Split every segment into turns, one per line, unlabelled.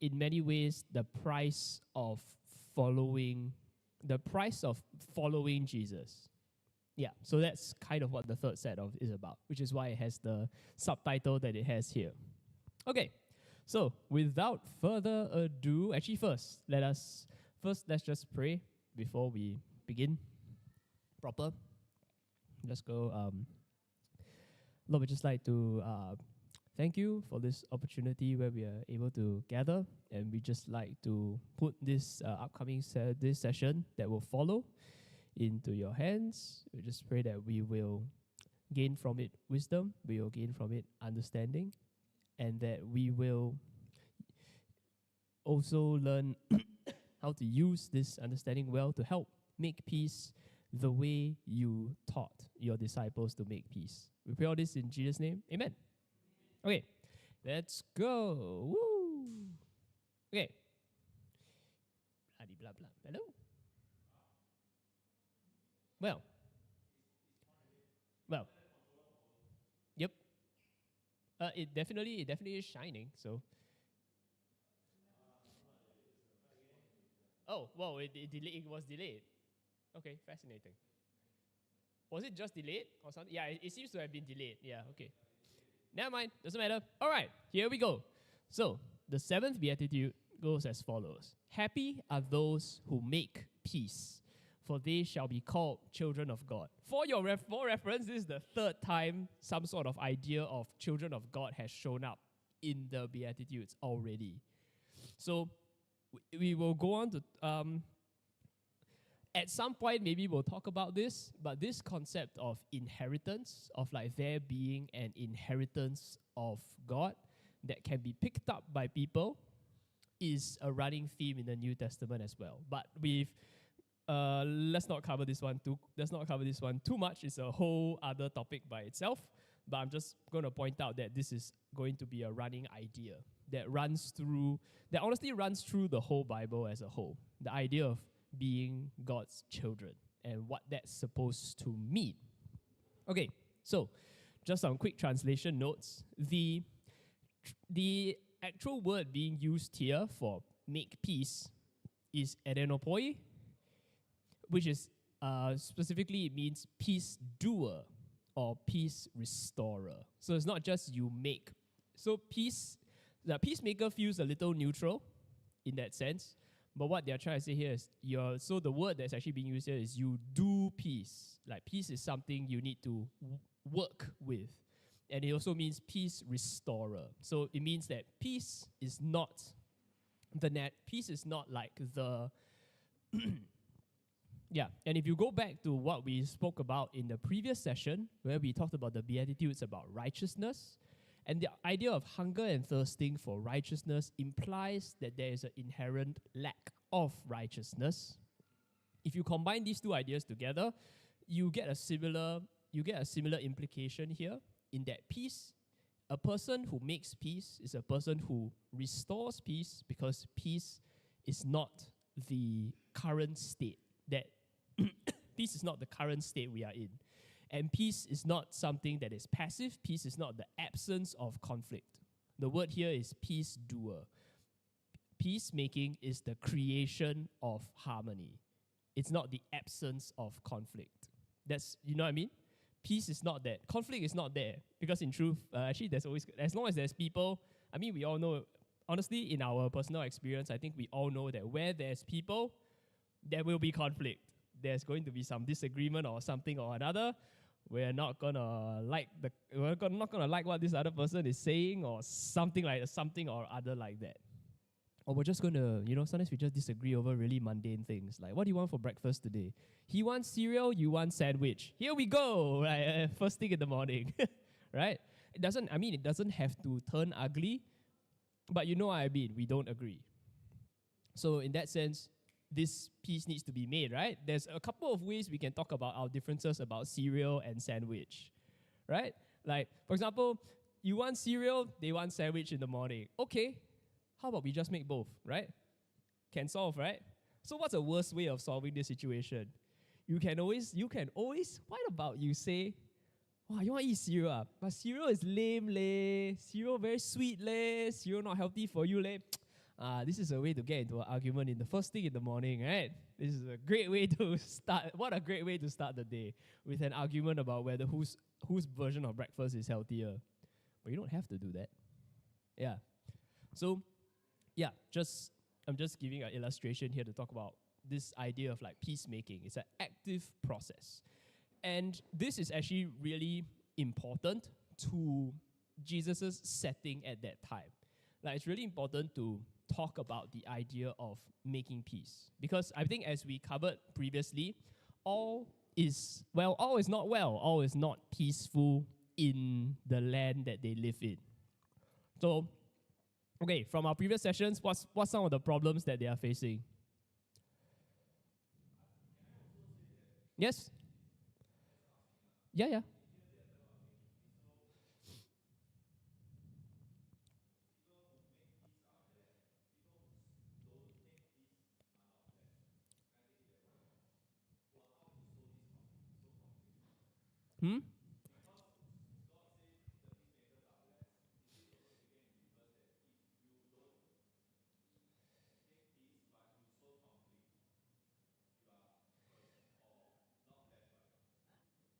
in many ways, the price of following Jesus. Yeah, so that's kind of what the third set of is about, which is why it has the subtitle that it has here. Okay, so without further ado, actually let's just pray before we begin proper. Let's go. Lord, we'd just like to thank you for this opportunity where we are able to gather, and we just like to put this upcoming this session that will follow into your hands. We just pray that we will gain from it wisdom, we will gain from it understanding, and that we will also learn how to use this understanding well to help make peace the way you taught your disciples to make peace. We pray all this in Jesus' name. Amen. Okay, let's go. Woo. Okay. Bloody blah blah. Hello. Well. Yep. It definitely is shining. So. Oh, well, it was delayed. Okay, fascinating. Was it just delayed or something? Yeah, it seems to have been delayed. Yeah, okay. Never mind, doesn't matter. All right, here we go. So, the seventh beatitude goes as follows. Happy are those who make peace, for they shall be called children of God. For your reference, this is the third time some sort of idea of children of God has shown up in the beatitudes already. So, we will go on to... at some point, maybe we'll talk about this, but this concept of inheritance, of like there being an inheritance of God that can be picked up by people, is a running theme in the New Testament as well. But let's not cover this one too much. It's a whole other topic by itself. But I'm just going to point out that this is going to be a running idea that honestly runs through the whole Bible as a whole. The idea of being God's children and what that's supposed to mean. Okay, so just some quick translation notes. The actual word being used here for make peace is erenopoi, which is specifically it means peace doer or peace restorer. So it's not just you make. So the peacemaker feels a little neutral in that sense. But what they're trying to say here is, so the word that's actually being used here is you do peace. Like peace is something you need to work with. And it also means peace restorer. So it means that peace is not like the... yeah, and if you go back to what we spoke about in the previous session, where we talked about the Beatitudes about righteousness, and the idea of hunger and thirsting for righteousness implies that there is an inherent lack of righteousness. If you combine these two ideas together, you get a similar implication here in that peace, a person who makes peace is a person who restores peace, because peace is not the current state peace is not the current state we are in. And peace is not something that is passive. Peace is not the absence of conflict. The word here is peace doer. Peacemaking is the creation of harmony. It's not the absence of conflict. You know what I mean? Peace is not there. Conflict is not there. Because in truth, actually there's always, as long as there's people, I mean, we all know, honestly, in our personal experience, I think we all know that where there's people, there will be conflict. There's going to be some disagreement or something or another. We're not gonna like what this other person is saying, or something or other like that. Or we're just gonna, sometimes we just disagree over really mundane things. Like, what do you want for breakfast today? He wants cereal, you want sandwich. Here we go, right? First thing in the morning, right? It doesn't have to turn ugly, but you know what I mean, we don't agree. So in that sense, this peace needs to be made, right? There's a couple of ways we can talk about our differences about cereal and sandwich, right? Like, for example, you want cereal, they want sandwich in the morning. Okay, how about we just make both, right? Can solve, right? So what's a worse way of solving this situation? You can always, what about you say, wow, you want to eat cereal, but cereal is lame, leh. Cereal very sweet, leh. Cereal not healthy for you, leh. This is a way to get into an argument in the first thing in the morning, right? This is a great way to start. What a great way to start the day with an argument about whether whose version of breakfast is healthier. But you don't have to do that. Yeah. So, yeah, I'm just giving an illustration here to talk about this idea of like peacemaking. It's an active process. And this is actually really important to Jesus' setting at that time. Like, it's really important to talk about the idea of making peace. Because I think as we covered previously, all is not well, all is not peaceful in the land that they live in. So, okay, from our previous sessions, what's some of the problems that they are facing? Yes? Yeah. Hmm?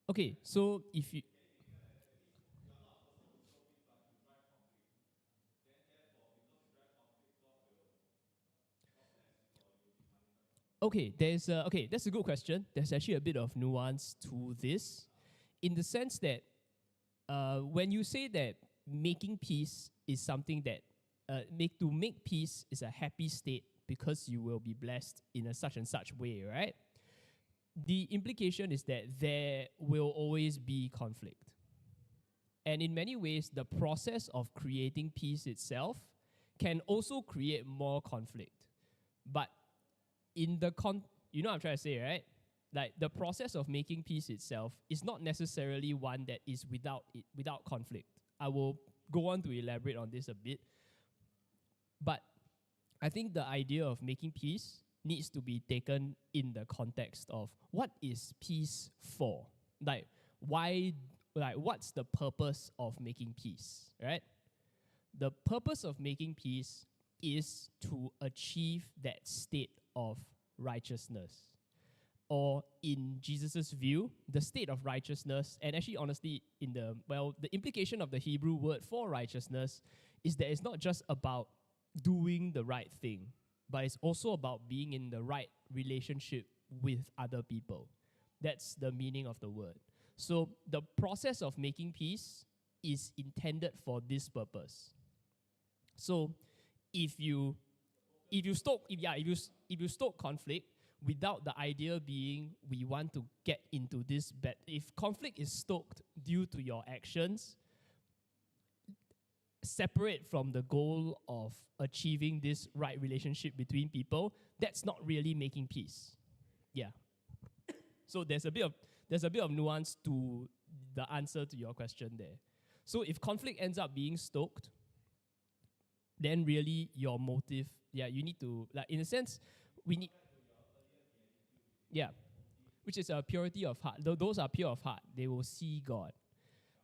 Okay, so if you... Okay, that's a good question. There's actually a bit of nuance to this, in the sense that when you say that making peace is something that to make peace is a happy state because you will be blessed in a such and such way, right? The implication is that there will always be conflict. And in many ways, the process of creating peace itself can also create more conflict. But in the you know what I'm trying to say, right? Like, the process of making peace itself is not necessarily one that is without conflict. I will go on to elaborate on this a bit. But I think the idea of making peace needs to be taken in the context of what is peace for? Like, why, like, what's the purpose of making peace, right? The purpose of making peace is to achieve that state of righteousness. Or in Jesus' view, the state of righteousness, and actually honestly, the implication of the Hebrew word for righteousness is that it's not just about doing the right thing, but it's also about being in the right relationship with other people. That's the meaning of the word. So the process of making peace is intended for this purpose. So if you stoke conflict without the idea being we want to get into this bad, if conflict is stoked due to your actions, separate from the goal of achieving this right relationship between people, that's not really making peace. Yeah. So there's a bit of nuance to the answer to your question there. So if conflict ends up being stoked, then really your motive, you need to, like, in a sense, we need, which is a purity of heart. Those are pure of heart. They will see God.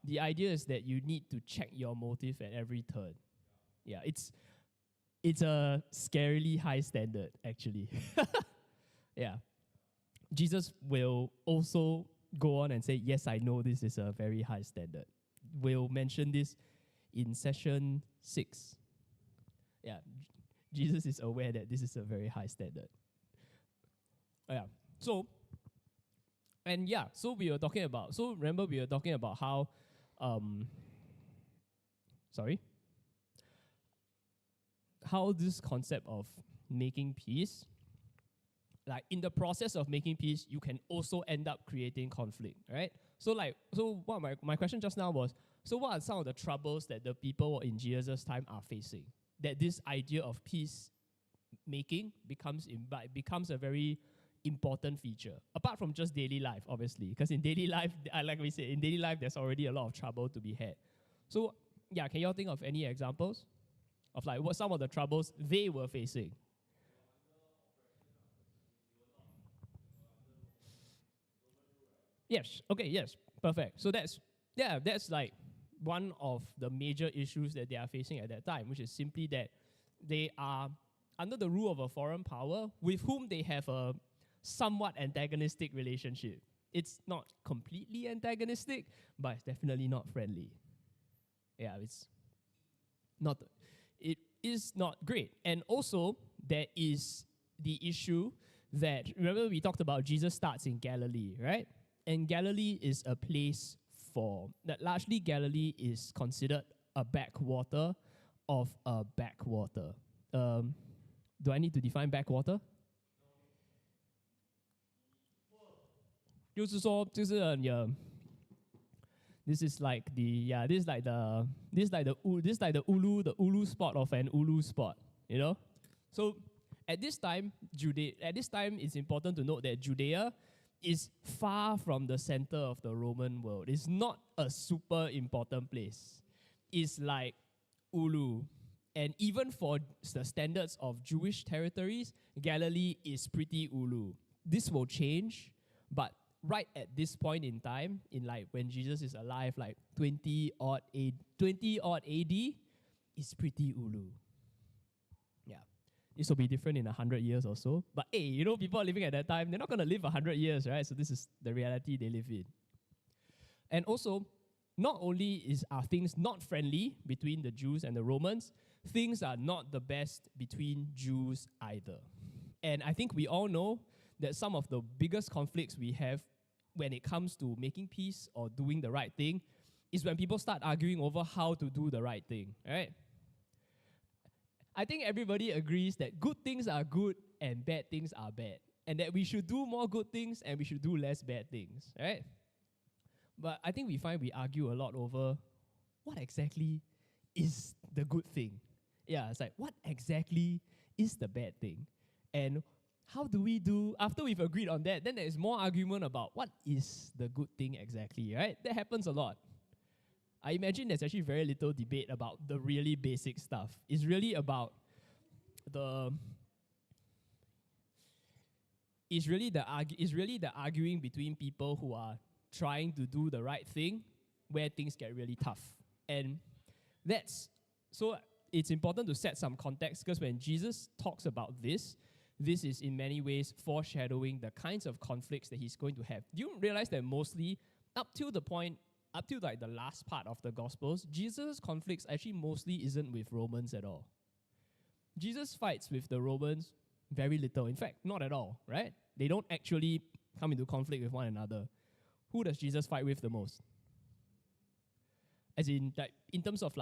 The idea is that you need to check your motive at every turn. Yeah, it's a scarily high standard, actually. Yeah. Jesus will also go on and say, yes, I know this is a very high standard. We'll mention this in session 6. Yeah, Jesus is aware that this is a very high standard. Yeah, so we were talking about, remember we were talking about how, how this concept of making peace, like in the process of making peace, you can also end up creating conflict, right? So what my question just now was, so what are some of the troubles that the people in Jesus' time are facing? That this idea of peace making becomes a very important feature, apart from just daily life, obviously, because in daily life, like we said, in daily life, there's already a lot of trouble to be had. So, yeah, can you all think of any examples of like what some of the troubles they were facing? Yes. Okay. Yes. Perfect. So that's like one of the major issues that they are facing at that time, which is simply that they are under the rule of a foreign power with whom they have a somewhat antagonistic relationship. It's not completely antagonistic, but it's definitely not friendly. Yeah, it is not great. And also, there is the issue that, remember we talked about Jesus starts in Galilee, right? And Galilee is a place that largely Galilee is considered a backwater of a backwater. Do I need to define backwater? 就是说，this is like the ulu spot of an ulu spot, you know. So at this time, it's important to note that Judea is far from the center of the Roman world. It's not a super important place. It's like ulu. And even for the standards of Jewish territories, Galilee is pretty ulu. This will change, but right at this point in time, in like when Jesus is alive, like 20 odd AD, is pretty ulu. Yeah. This will be different in 100 years or so. But hey, you know, people are living at that time, they're not going to live 100 years, right? So this is the reality they live in. And also, not only are things not friendly between the Jews and the Romans, things are not the best between Jews either. And I think we all know that some of the biggest conflicts we have when it comes to making peace or doing the right thing is when people start arguing over how to do the right thing, right? I think everybody agrees that good things are good and bad things are bad, and that we should do more good things and we should do less bad things, right? But I think we find we argue a lot over what exactly is the good thing. Yeah, it's like, what exactly is the bad thing? And how do we do, after we've agreed on that, then there's more argument about what is the good thing exactly, right? That happens a lot. I imagine there's actually very little debate about the really basic stuff. It's really about the arguing between people who are trying to do the right thing where things get really tough. And so it's important to set some context, because when Jesus talks about this is in many ways foreshadowing the kinds of conflicts that he's going to have. Do you realize that mostly up to like the last part of the Gospels, Jesus' conflicts actually mostly isn't with Romans at all. Jesus fights with the Romans very little. In fact, not at all, right? They don't actually come into conflict with one another. Who does Jesus fight with the most? As in, like, in terms of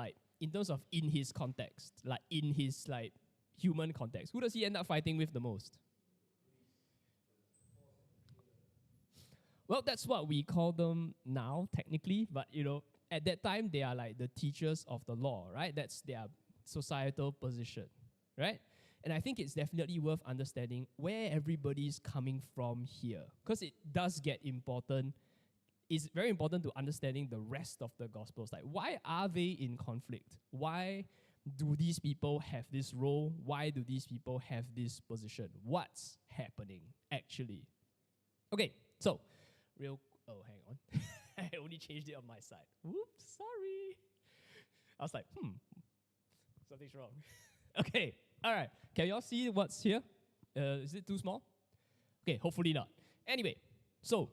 in his context, like in his like human context, who does he end up fighting with the most? Well, that's what we call them now, technically, but you know, at that time they are like the teachers of the law, right? That's their societal position, right? And I think it's definitely worth understanding where everybody's coming from here, because it does get important. It's very important to understanding the rest of the Gospels. Like, why are they in conflict? Why do these people have this role? Why do these people have this position? What's happening, actually? Okay, so, hang on. I only changed it on my side. Whoops, sorry. I was like, something's wrong. Okay, all right. Can y'all see what's here? Is it too small? Okay, hopefully not. Anyway, so,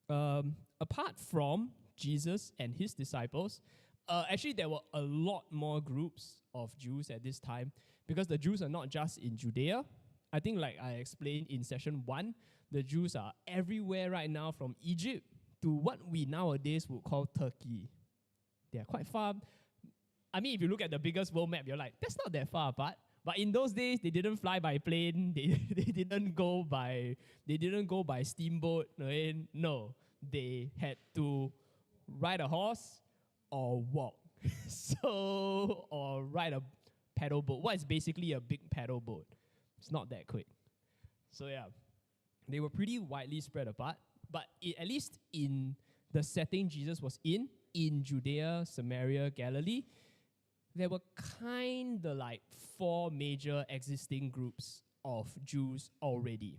apart from Jesus and his disciples, actually there were a lot more groups of Jews at this time, because the Jews are not just in Judea. I think, like I explained in session 1, the Jews are everywhere right now, from Egypt to what we nowadays would call Turkey. They are quite far. I mean, if you look at the biggest world map, you're like, that's not that far apart. But in those days, they didn't fly by plane. They didn't go by steamboat. No, they had to ride a horse or walk. Or ride a paddle boat. What is basically a big paddle boat? It's not that quick. So yeah, they were pretty widely spread apart. But at least in the setting Jesus was in Judea, Samaria, Galilee, there were kind of like 4 major existing groups of Jews already.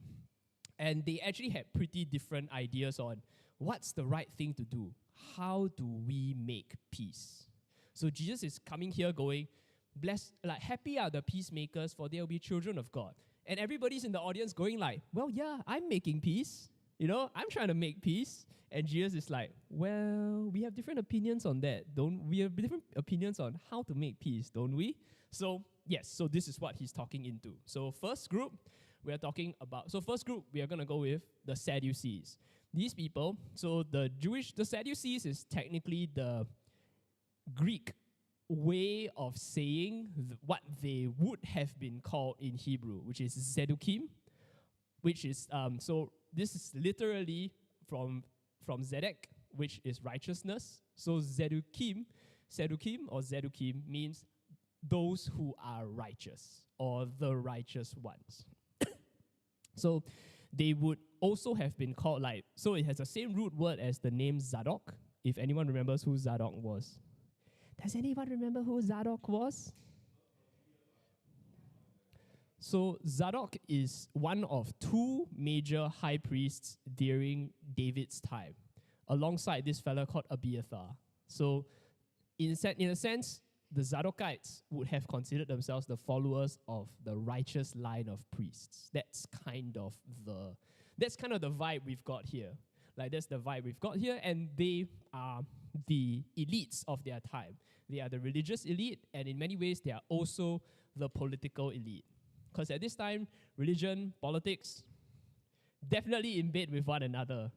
And they actually had pretty different ideas on what's the right thing to do. How do we make peace? So Jesus is coming here going, blessed, like happy are the peacemakers, for they will be children of God. And everybody's in the audience going like, well, yeah, I'm making peace. You know, I'm trying to make peace. And Jesus is like, well, we have different opinions on that. We have different opinions on how to make peace, don't we? So, yes, so this is what he's talking into. So first group, we are going to go with the Sadducees. These people, so the Sadducees is technically the Greek way of saying what they would have been called in Hebrew, which is Zedukim, which is, so this is literally from Zedek, which is righteousness. So Zedukim means those who are righteous, or the righteous ones. So they would also have been called so it has the same root word as the name Zadok, if anyone remembers who Zadok was. Does anyone remember who Zadok was? So Zadok is one of two major high priests during David's time, alongside this fella called Abiathar. So in a sense, the Zadokites would have considered themselves the followers of the righteous line of priests. That's kind of the vibe we've got here. That's the vibe we've got here, and they are the elites of their time. They are the religious elite, and in many ways, they are also the political elite. Because at this time, religion, politics, definitely in bed with one another.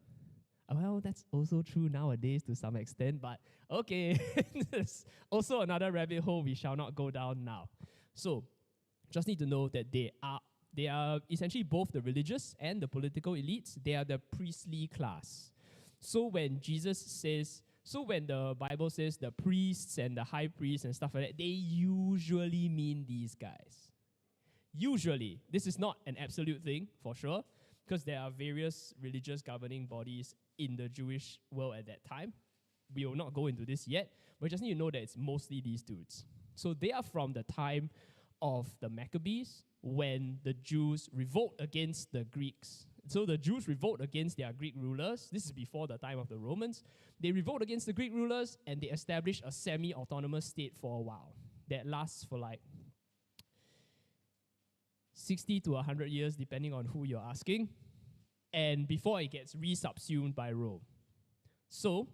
Well, that's also true nowadays to some extent, but okay. There's also another rabbit hole we shall not go down now. So, just need to know that they are essentially both the religious and the political elites. They are the priestly class. So when the Bible says the priests and the high priests and stuff like that, they usually mean these guys. Usually. This is not an absolute thing, for sure, because there are various religious governing bodies in the Jewish world at that time. We will not go into this yet, but just need to know that it's mostly these dudes. So they are from the time of the Maccabees, when the Jews revolt against the Greeks. So the Jews revolt against their Greek rulers. This is before the time of the Romans. They revolt against the Greek rulers, and they establish a semi-autonomous state for a while that lasts for 60 to 100 years, depending on who you're asking, and before it gets resubsumed by Rome. So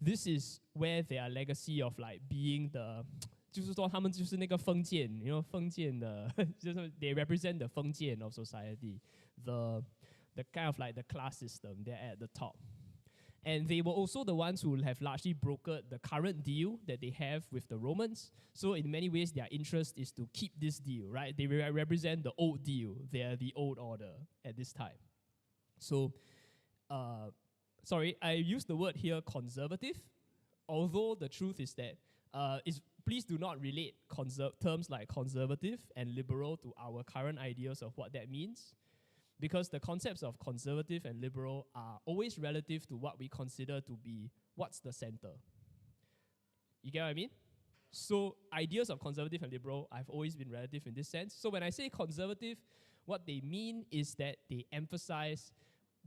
this is where their legacy of being the 就是说他们就是那个封建 封建的就是 they represent the 封建 of society, the kind of the class system. They're at the top. And they were also the ones who have largely brokered the current deal that they have with the Romans. So in many ways, their interest is to keep this deal, right? They represent the old deal. They are the old order at this time. So, sorry, I used the word here conservative, although the truth is that please do not relate terms like conservative and liberal to our current ideas of what that means, because the concepts of conservative and liberal are always relative to what we consider to be what's the center. You get what I mean? So ideas of conservative and liberal have always been relative in this sense. So when I say conservative, what they mean is that they emphasize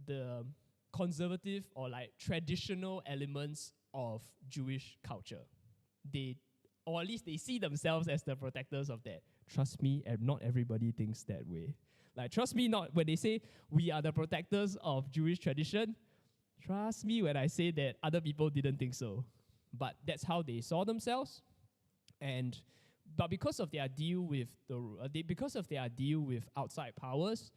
the conservative or traditional elements of Jewish culture. Or at least they see themselves as the protectors of that. Trust me, not everybody thinks that way. Trust me not when they say we are the protectors of Jewish tradition. Trust me when I say that other people didn't think so. But that's how they saw themselves. But because of their deal with outside powers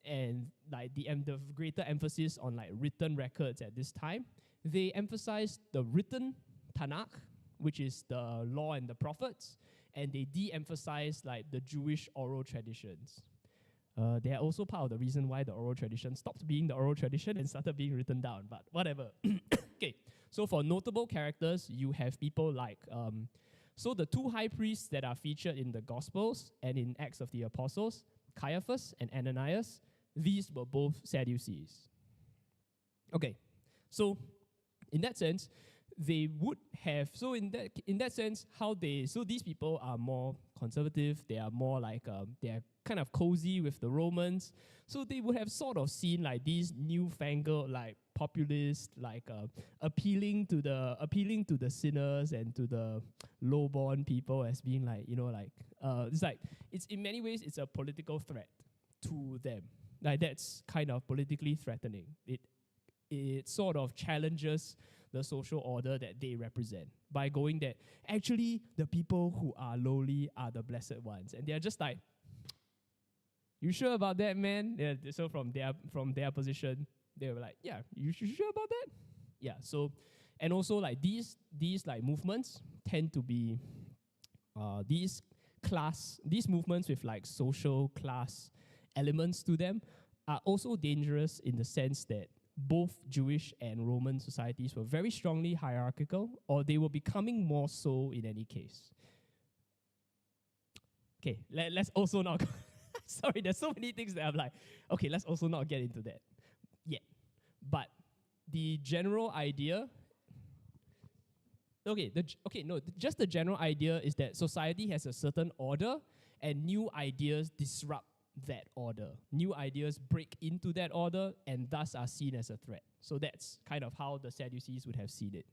and the greater emphasis on written records at this time, they emphasized the written Tanakh, which is the law and the prophets, and they de-emphasize the Jewish oral traditions. They are also part of the reason why the oral tradition stopped being the oral tradition and started being written down, but whatever. Okay, so for notable characters, you have people so the two high priests that are featured in the Gospels and in Acts of the Apostles, Caiaphas and Ananias, these were both Sadducees. Okay, so in that sense, they would have, so in that sense, so these people are more conservative. They are more like they are kind of cozy with the Romans. So they would have sort of seen like these newfangled like populist like appealing to the sinners and to the lowborn people as being like, you know, like it's in many ways it's a political threat to them. Like that's kind of politically threatening. It sort of challenges the social order that they represent by going that actually the people who are lowly are the blessed ones, and they're just like, you sure about that, man? Yeah, so from their position, they were like, yeah, you sure about that? Yeah. So, and also like these like movements tend to be these movements with like social class elements to them are also dangerous in the sense that both Jewish and Roman societies were very strongly hierarchical, or they were becoming more so in any case. Okay, let's also not... Sorry, there's so many things that I'm like, okay, let's also not get into that yet. But the general idea... just the general idea is that society has a certain order and new ideas disrupt that order. New ideas break into that order and thus are seen as a threat. So that's kind of how the Sadducees would have seen it.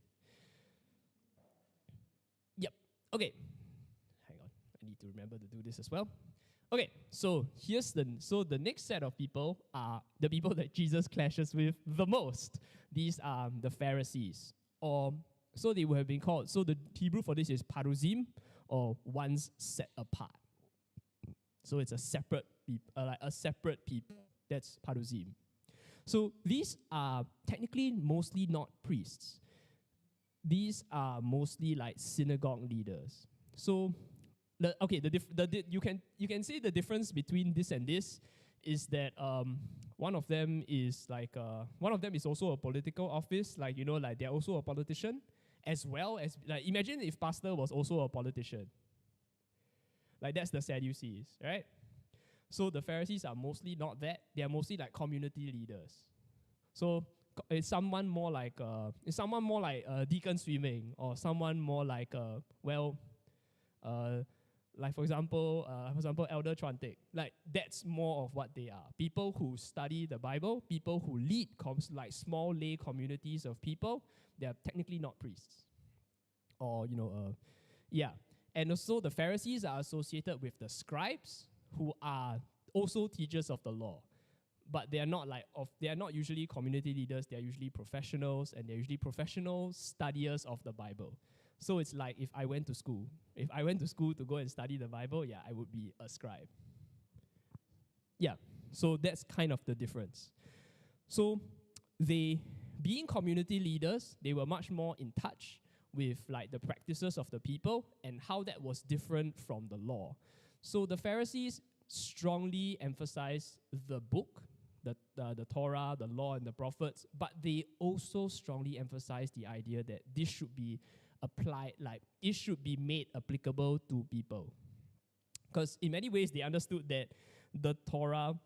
Yep. Okay. Hang on. I need to remember to do this as well. Okay, so the next set of people are the people that Jesus clashes with the most. These are the Pharisees, or so they would have been called. So the Hebrew for this is paruzim, or ones set apart. So it's a separate people. That's paruzim. So these are technically mostly not priests. These are mostly like synagogue leaders. So you can see the difference between this and this is that one of them is also a political office, like, you know, like they're also a politician, as well as, like, imagine if pastor was also a politician. Like that's the Sadducees, right? So the Pharisees are mostly not that. They are mostly like community leaders. So it's someone more like deacon swimming, or someone more like like for example, Elder Chuantek. Like that's more of what they are. People who study the Bible, people who lead like small lay communities of people. They are technically not priests, or yeah. And also the Pharisees are associated with the scribes, who are also teachers of the law. But they are not usually community leaders. They are usually professionals, and they're usually professional studiers of the Bible. So it's like if I went to school to go and study the Bible, yeah, I would be a scribe. Yeah, so that's kind of the difference. So being community leaders, they were much more in touch with like the practices of the people and how that was different from the law. So the Pharisees strongly emphasized the book, the Torah, the law, and the prophets, but they also strongly emphasized the idea that this should be applied, like it should be made applicable to people. Because in many ways they understood that the Torah,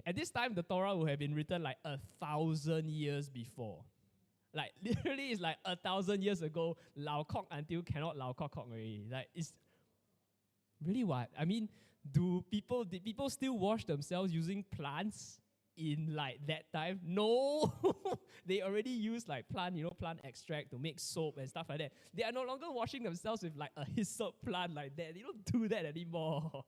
at this time the Torah would have been written like 1,000 years before. Like literally it's like 1,000 years ago, lao kok until cannot lao kok already. Like it's really what? I mean, did people still wash themselves using plants in like that time? No. They already use like plant extract to make soap and stuff like that. They are no longer washing themselves with like a hyssop plant like that. They don't do that anymore.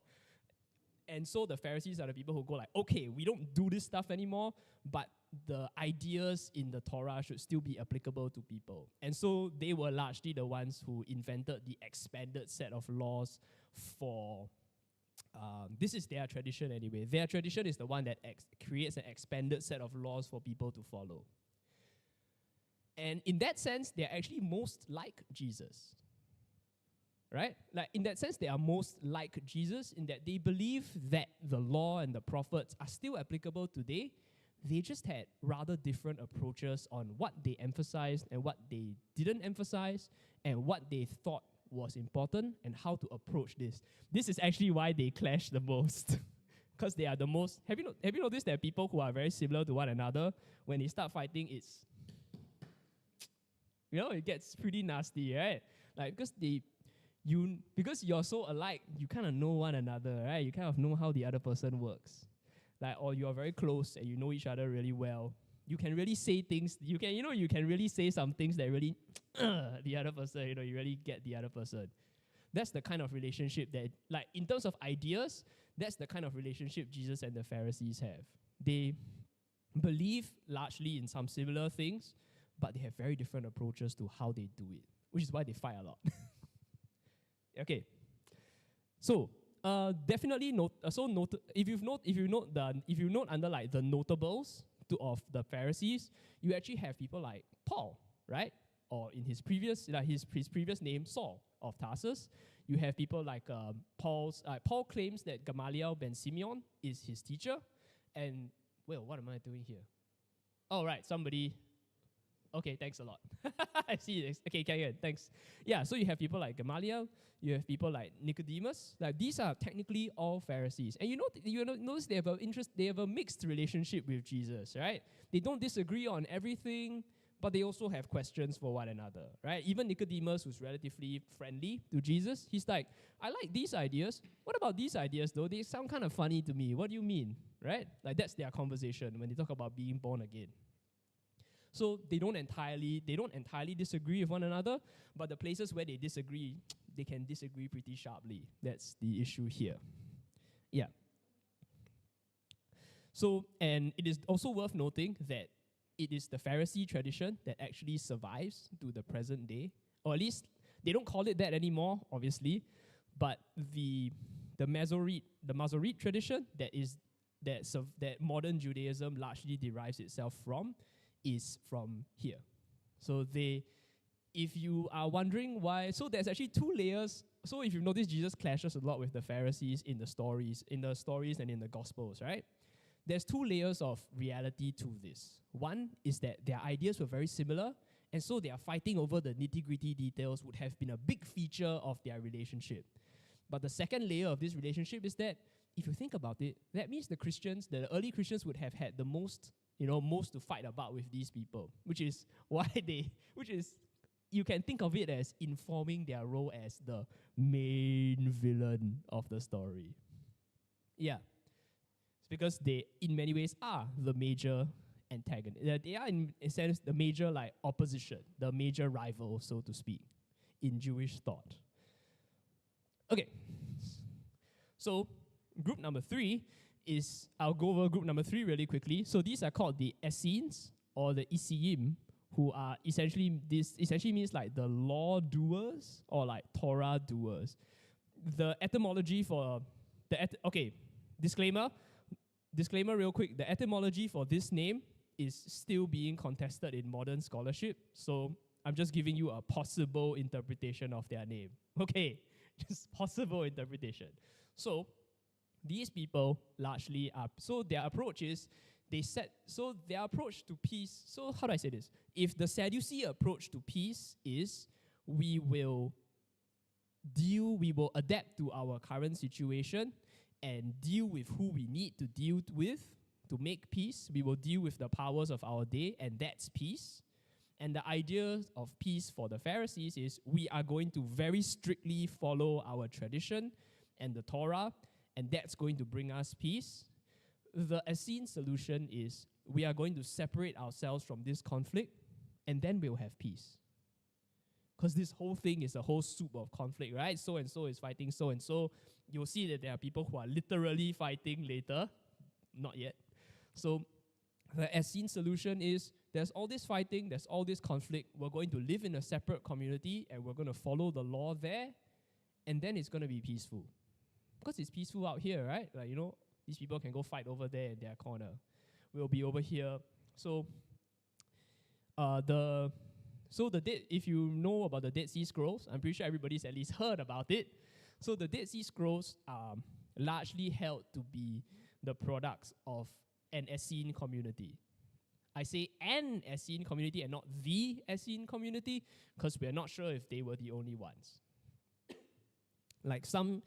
And so the Pharisees are the people who go like, okay, we don't do this stuff anymore, but the ideas in the Torah should still be applicable to people. And so they were largely the ones who invented the expanded set of laws for, this is their tradition anyway. Their tradition is the one that creates an expanded set of laws for people to follow. And in that sense, they're actually most like Jesus. Right? Like in that sense, they are most like Jesus in that they believe that the law and the prophets are still applicable today. They just had rather different approaches on what they emphasized and what they didn't emphasize, and what they thought was important and how to approach this. This is actually why they clash the most. Because they are the most... Have you noticed that people who are very similar to one another, when they start fighting, it gets pretty nasty, right? Like, because because you're so alike, you kind of know one another, right? You kind of know how the other person works. Like, or you are very close and you know each other really well. You can really say things, you can really say some things that really the other person, you really get the other person. That's the kind of relationship that, like, in terms of ideas, that's the kind of relationship Jesus and the Pharisees have. They believe largely in some similar things, but they have very different approaches to how they do it, which is why they fight a lot. Okay, so definitely note. If you note under like the notables of the Pharisees, you actually have people like Paul, right? Or in his previous name, Saul of Tarsus. You have people like Paul claims that Gamaliel ben Simeon is his teacher, and well, what am I doing here? Oh, right, somebody. Okay, thanks a lot. I see this. Okay, thanks. Yeah, so you have people like Gamaliel, you have people like Nicodemus. Like, these are technically all Pharisees, and notice they have a mixed relationship with Jesus, right? They don't disagree on everything, but they also have questions for one another, right? Even Nicodemus, who's relatively friendly to Jesus, he's like, I like these ideas. What about these ideas, though? They sound kind of funny to me. What do you mean, right? Like, that's their conversation when they talk about being born again. So they don't entirely disagree with one another, but the places where they disagree, they can disagree pretty sharply. That's the issue here. Yeah. So, and it is also worth noting that it is the Pharisee tradition that actually survives to the present day, or at least they don't call it that anymore, obviously, but the Masoretic tradition that modern Judaism largely derives itself from is from here. So if you are wondering why, so there's actually two layers. So if you notice, Jesus clashes a lot with the Pharisees in the stories and in the Gospels, right? There's two layers of reality to this. One is that their ideas were very similar, and so they are fighting over the nitty-gritty details would have been a big feature of their relationship. But the second layer of this relationship is that, if you think about it, that means the early Christians would have had the most to fight about with these people, which is you can think of it as informing their role as the main villain of the story. Yeah. It's because they, in many ways, are the major antagonist. They are, in a sense, the major opposition, the major rival, so to speak, in Jewish thought. Okay. So, group number 3 is, I'll go over group number 3 really quickly. So these are called the Essenes, or the Isiyim, who are essentially means like the law doers, or like Torah doers. The etymology for disclaimer real quick, the etymology for this name is still being contested in modern scholarship, so I'm just giving you a possible interpretation of their name. Okay, just possible interpretation. So these people largely are, so their approach to peace, so how do I say this? If the Sadducee approach to peace is, we will adapt to our current situation and deal with who we need to deal with to make peace. We will deal with the powers of our day, and that's peace. And the idea of peace for the Pharisees is, we are going to very strictly follow our tradition and the Torah, and that's going to bring us peace. The Essene solution is, we are going to separate ourselves from this conflict, and then we'll have peace. Because this whole thing is a whole soup of conflict, right? So-and-so is fighting so-and-so. You'll see that there are people who are literally fighting later. Not yet. So the Essene solution is, there's all this fighting, there's all this conflict. We're going to live in a separate community, and we're going to follow the law there, and then it's going to be peaceful. Because it's peaceful out here, right? Like, these people can go fight over there in their corner. We'll be over here. So if you know about the Dead Sea Scrolls, I'm pretty sure everybody's at least heard about it. So the Dead Sea Scrolls are largely held to be the products of an Essene community. I say an Essene community and not the Essene community, because we're not sure if they were the only ones. Like some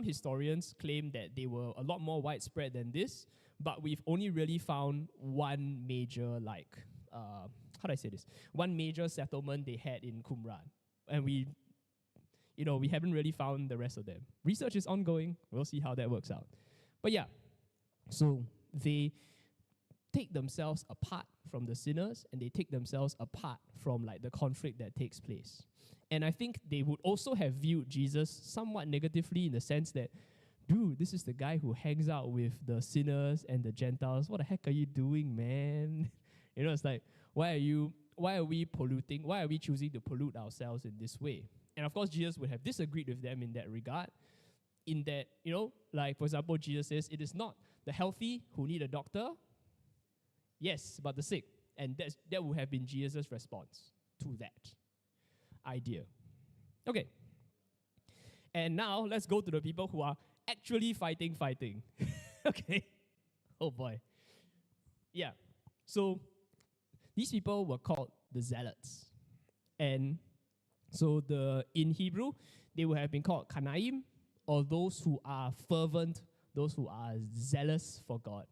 historians claim that they were a lot more widespread than this, but we've only really found one major, one major settlement they had in Qumran. And we haven't really found the rest of them. Research is ongoing. We'll see how that works out. But yeah, so they take themselves apart from the sinners, and they take themselves apart from like the conflict that takes place. And I think they would also have viewed Jesus somewhat negatively in the sense that, dude, this is the guy who hangs out with the sinners and the Gentiles. What the heck are you doing, man? It's like, why are we polluting? Why are we choosing to pollute ourselves in this way? And of course, Jesus would have disagreed with them in that regard, in that, like, for example, Jesus says, it is not the healthy who need a doctor, yes, but the sick. And that would have been Jesus' response to that idea. Okay. And now let's go to the people who are actually fighting. Okay. Oh boy. Yeah. So these people were called the Zealots. And so in Hebrew, they would have been called Kanaim, or those who are fervent, those who are zealous for God.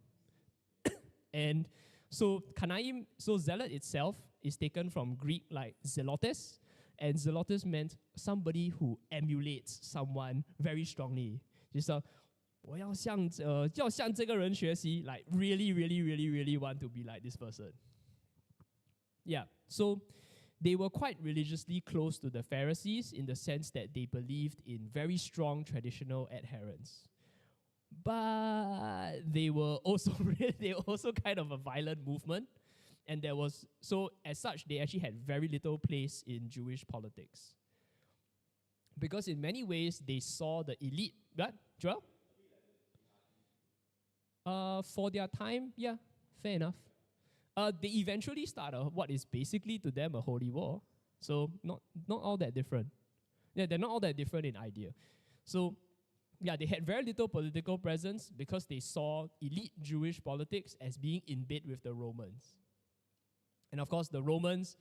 And so Kanaim, so zealot itself is taken from Greek like zelotes, and zelotes meant somebody who emulates someone very strongly. 就是我要向这个人学习, like really want to be like this person. Yeah, so they were quite religiously close to the Pharisees in the sense that they believed in very strong traditional adherence. But they were also kind of a violent movement, and as such they actually had very little place in Jewish politics, because in many ways they saw the elite. What, Joel? For their time, yeah, fair enough. They eventually started what is basically to them a holy war, so not all that different. Yeah, they're not all that different in idea. So yeah, they had very little political presence because they saw elite Jewish politics as being in bed with the Romans. And of course, the Romans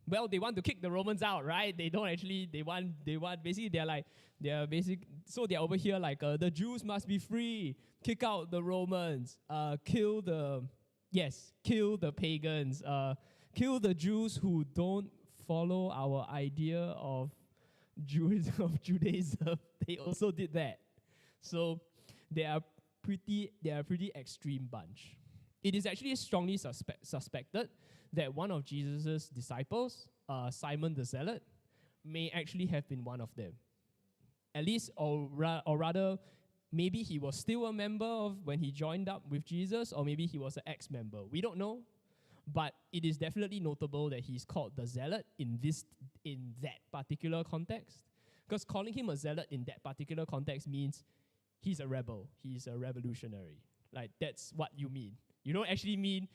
well, they want to kick the Romans out, right? They don't actually, they want, basically, so they're over here like, the Jews must be free, kick out the Romans, kill the pagans, kill the Jews who don't follow our idea of Judaism. They also did that. So they are pretty extreme bunch. It is actually strongly suspected that one of Jesus' disciples, Simon the Zealot, may actually have been one of them. At least, or rather, maybe he was still a member of when he joined up with Jesus, or maybe he was an ex-member. We don't know. But it is definitely notable that he's called the Zealot in that particular context. Because calling him a Zealot in that particular context means he's a rebel. He's a revolutionary. Like, that's what you mean. You don't actually mean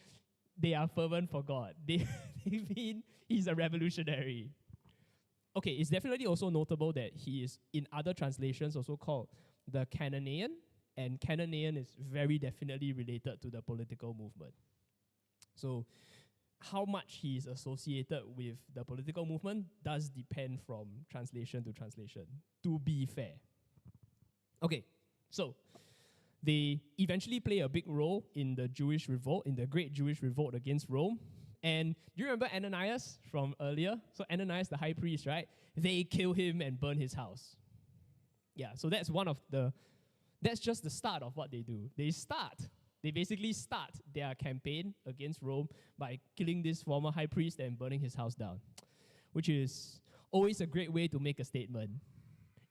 they are fervent for God. They mean he's a revolutionary. Okay, it's definitely also notable that he is, in other translations, also called the Cananean. And Cananean is very definitely related to the political movement. So how much he is associated with the political movement does depend from translation to translation, to be fair. Okay, so they eventually play a big role in the Jewish revolt, in the Great Jewish Revolt against Rome. And do you remember Ananias from earlier? So Ananias, the high priest, right? They kill him and burn his house. Yeah, so that's just the start of what they do. They basically start their campaign against Rome by killing this former high priest and burning his house down, which is always a great way to make a statement.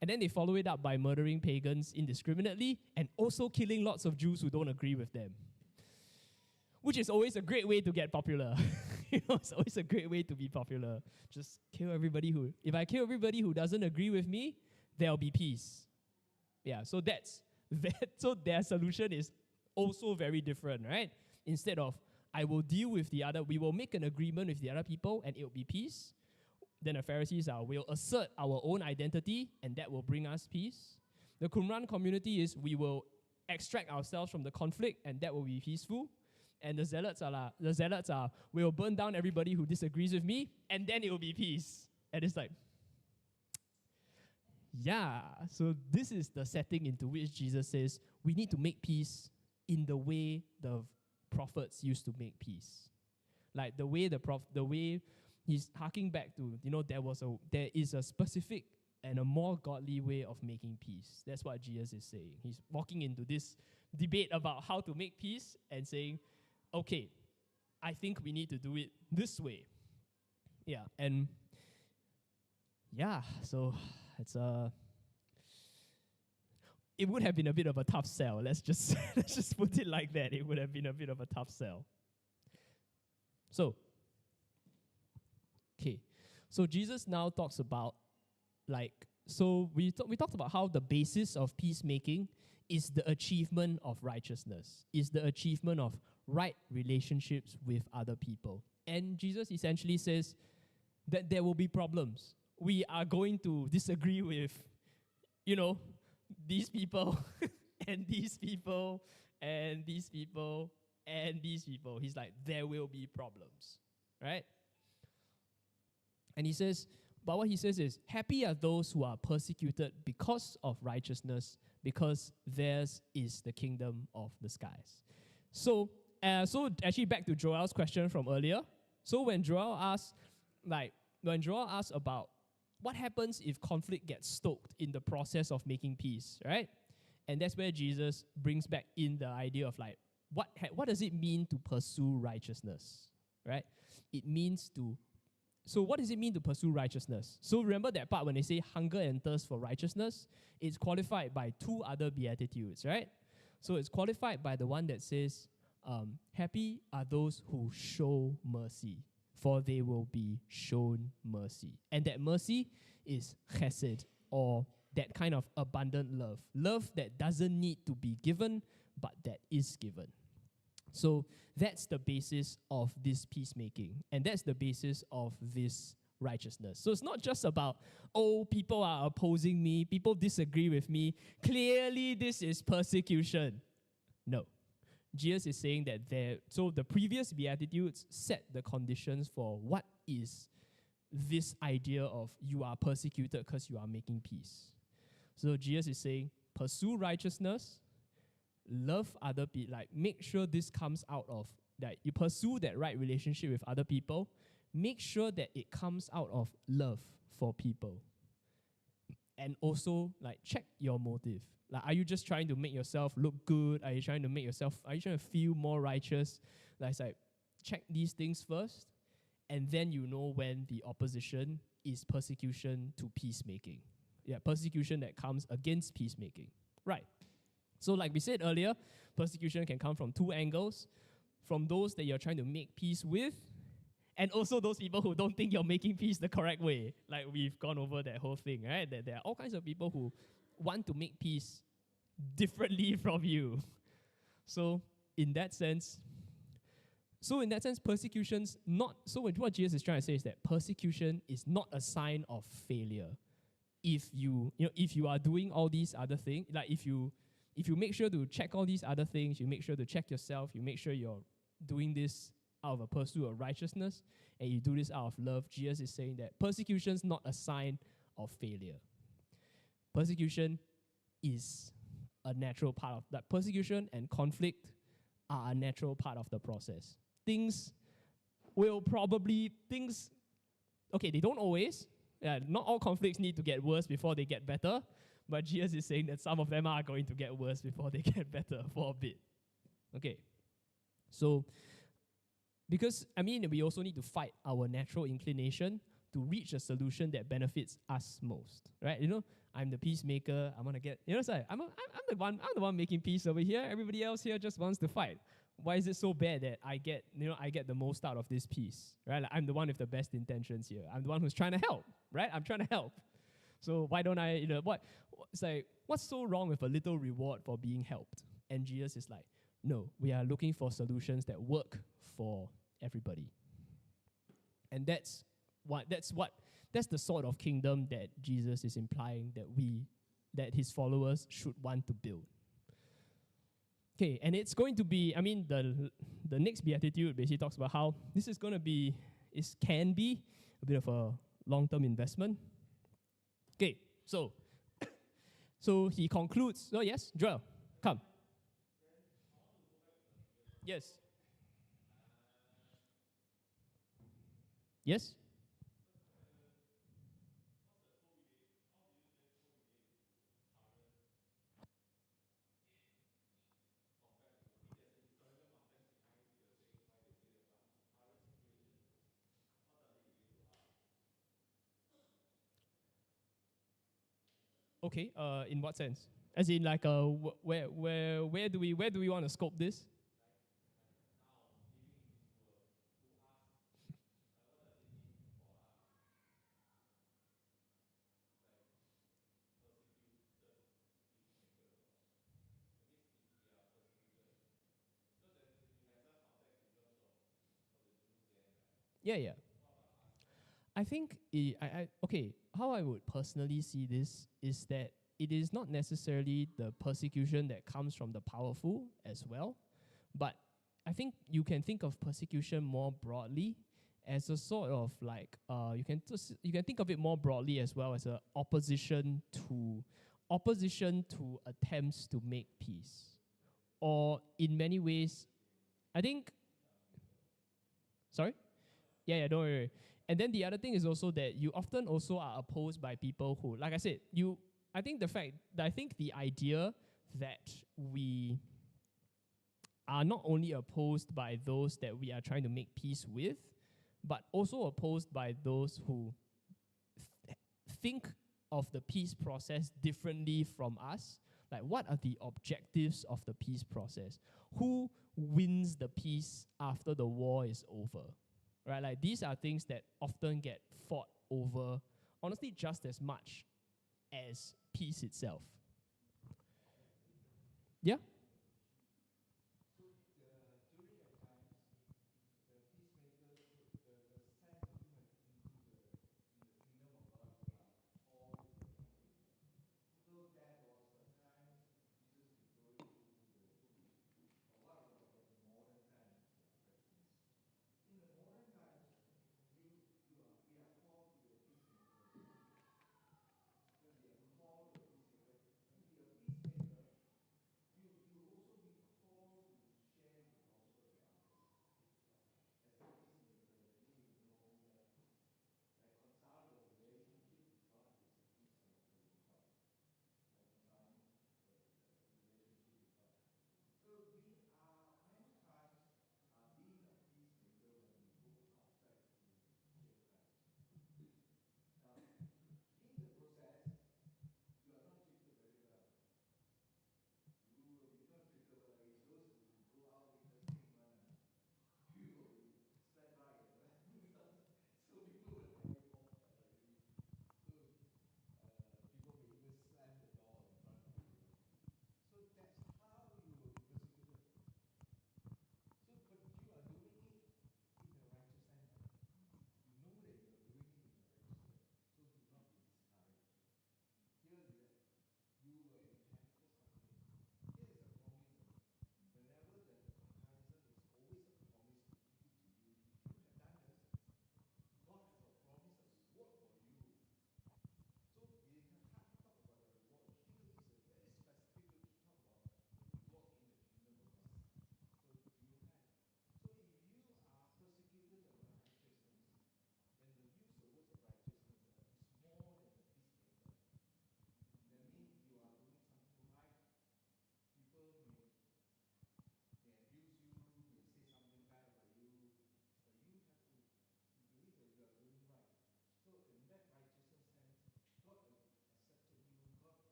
And then they follow it up by murdering pagans indiscriminately and also killing lots of Jews who don't agree with them, which is always a great way to get popular. It's always a great way to be popular. Just kill everybody if I kill everybody who doesn't agree with me, there'll be peace. Yeah, so so their solution is also very different, right? Instead of, we will make an agreement with the other people and it will be peace. Then the Pharisees we'll assert our own identity and that will bring us peace. The Qumran community is, we will extract ourselves from the conflict and that will be peaceful. And the Zealots are, we'll burn down everybody who disagrees with me and then it will be peace. And it's like, yeah, so this is the setting into which Jesus says we need to make peace in the way the prophets used to make peace. Like the way he's harking back to, there is a specific and a more godly way of making peace. That's what Jesus is saying. He's walking into this debate about how to make peace and saying, okay, I think we need to do it this way. Yeah, and so it's it would have been a bit of a tough sell. Let's just put it like that. It would have been a bit of a tough sell. So Jesus now talks about we talked about how the basis of peacemaking is the achievement of righteousness, is the achievement of right relationships with other people. And Jesus essentially says that there will be problems. We are going to disagree with, these people and these people and these people and these people. He's like, there will be problems, right? And he says, but what he says is, happy are those who are persecuted because of righteousness, because theirs is the kingdom of the skies. So actually back to Joel's question from earlier. So when Joel asks about what happens if conflict gets stoked in the process of making peace, right? And that's where Jesus brings back in the idea of what does it mean to pursue righteousness, right? So what does it mean to pursue righteousness? So remember that part when they say hunger and thirst for righteousness, it's qualified by two other beatitudes, right? So it's qualified by the one that says, happy are those who show mercy, for they will be shown mercy. And that mercy is chesed, or that kind of abundant love. Love that doesn't need to be given, but that is given. So that's the basis of this peacemaking. And that's the basis of this righteousness. So it's not just about, people are opposing me, people disagree with me. Clearly, this is persecution. No. Jesus is saying that so the previous Beatitudes set the conditions for what is this idea of you are persecuted because you are making peace. So Jesus is saying, pursue righteousness, love other people, make sure this comes out of, that you pursue that right relationship with other people, make sure that it comes out of love for people. And also, check your motive. Are you just trying to make yourself look good? Are you trying to feel more righteous? Check these things first, and then you know when the opposition is persecution to peacemaking. Yeah, persecution that comes against peacemaking. Right. So like we said earlier, persecution can come from two angles. From those that you're trying to make peace with, and also those people who don't think you're making peace the correct way. We've gone over that whole thing, right? That there are all kinds of people who want to make peace differently from you. So in that sense, persecution's not, so what Jesus is trying to say is that persecution is not a sign of failure. If you are doing all these other things, if you make sure to check all these other things, you make sure to check yourself, you make sure you're doing this out of a pursuit of righteousness, and you do this out of love, Jesus is saying that persecution's not a sign of failure. Persecution is a natural part of that. Persecution and conflict are a natural part of the process. They don't always. Not all conflicts need to get worse before they get better, but Jesus is saying that some of them are going to get worse before they get better for a bit. Okay. So, because, we also need to fight our natural inclination to reach a solution that benefits us most, right? I'm the peacemaker. I want to get, I'm the one making peace over here. Everybody else here just wants to fight. Why is it so bad that I get the most out of this peace, right? I'm the one with the best intentions here. I'm the one who's trying to help, right? I'm trying to help. So why don't I, what's so wrong with a little reward for being helped? And Jesus is like, no, we are looking for solutions that work for everybody. And that's the sort of kingdom that Jesus is implying that his followers should want to build. Okay, and it's going to be, the next beatitude basically talks about how this is going to be, can be a bit of a long-term investment. Okay, so he concludes. Oh yes, Joel, come. Yes. Yes? Okay. In what sense? As in, like, where do we want to scope this? Yeah, yeah. I think okay. How I would personally see this is that it is not necessarily the persecution that comes from the powerful as well, but I think you can think of persecution more broadly as a sort of like you can think of it more broadly as well as a opposition to attempts to make peace, or in many ways, I think. Sorry. Yeah, yeah, don't worry. And then the other thing is also that you often also are opposed by people who, like I said, I think the idea that we are not only opposed by those that we are trying to make peace with, but also opposed by those who think of the peace process differently from us. Like, what are the objectives of the peace process? Who wins the peace after the war is over? Right? Like, these are things that often get fought over, honestly, just as much as peace itself. Yeah?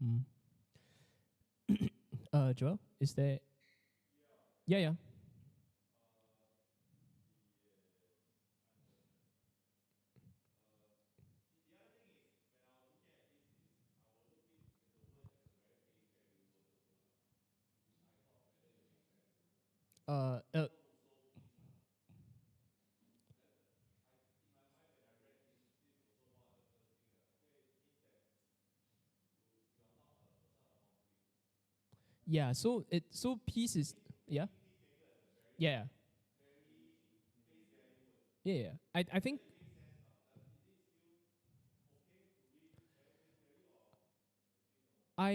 Mm. Joel, is there? Yeah, yeah. Uh, uh, yeah. So peace is, yeah, yeah, yeah, yeah. I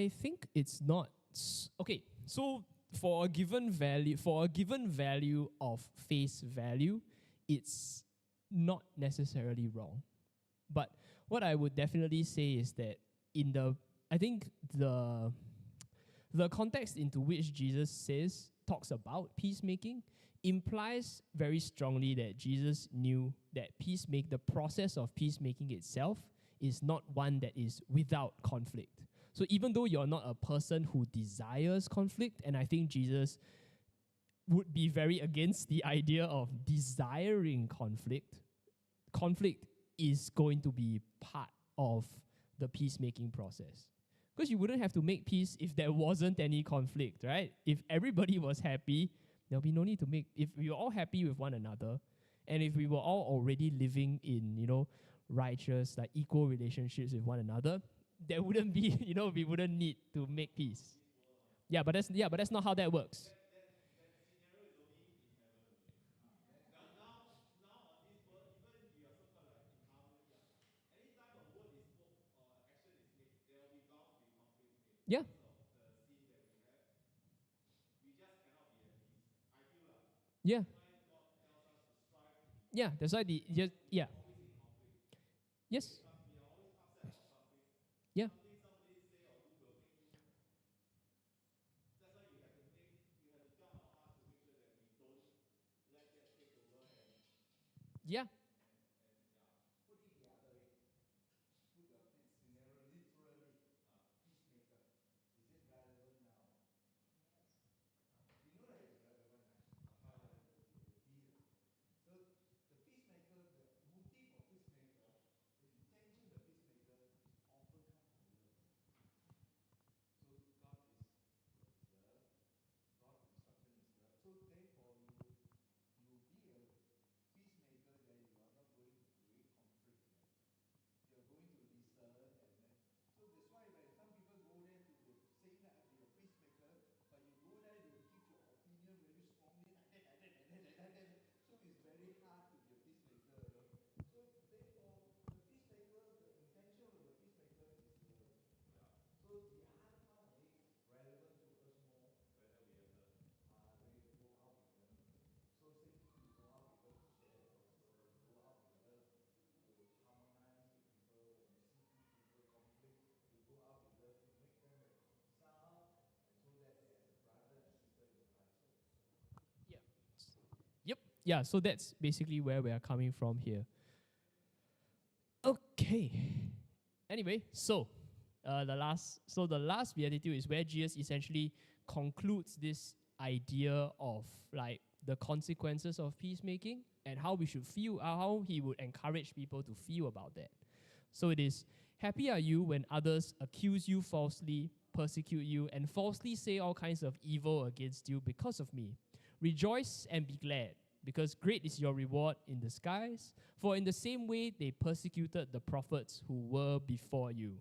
think it's not okay. So for a given value of face value, it's not necessarily wrong. But what I would definitely say is that I think the context into which Jesus says talks about peacemaking implies very strongly that Jesus knew that the process of peacemaking itself is not one that is without conflict. So even though you're not a person who desires conflict, and I think Jesus would be very against the idea of desiring conflict, conflict is going to be part of the peacemaking process. Because you wouldn't have to make peace if there wasn't any conflict, right? If everybody was happy, there'll be no need to make, if we were all happy with one another, and if we were all already living in, righteous, like equal relationships with one another, there wouldn't be, we wouldn't need to make peace. But that's not how that works. Yeah. Yeah. Yeah, that's why yeah. Yes. Yeah. Yeah. Yep. Yeah, so that's basically where we are coming from here. Okay. Anyway, so the last beatitude is where Jesus essentially concludes this idea of like the consequences of peacemaking and how we should feel, how he would encourage people to feel about that. So it is, happy are you when others accuse you falsely, persecute you, and falsely say all kinds of evil against you because of me. Rejoice and be glad, because great is your reward in the skies, for in the same way they persecuted the prophets who were before you.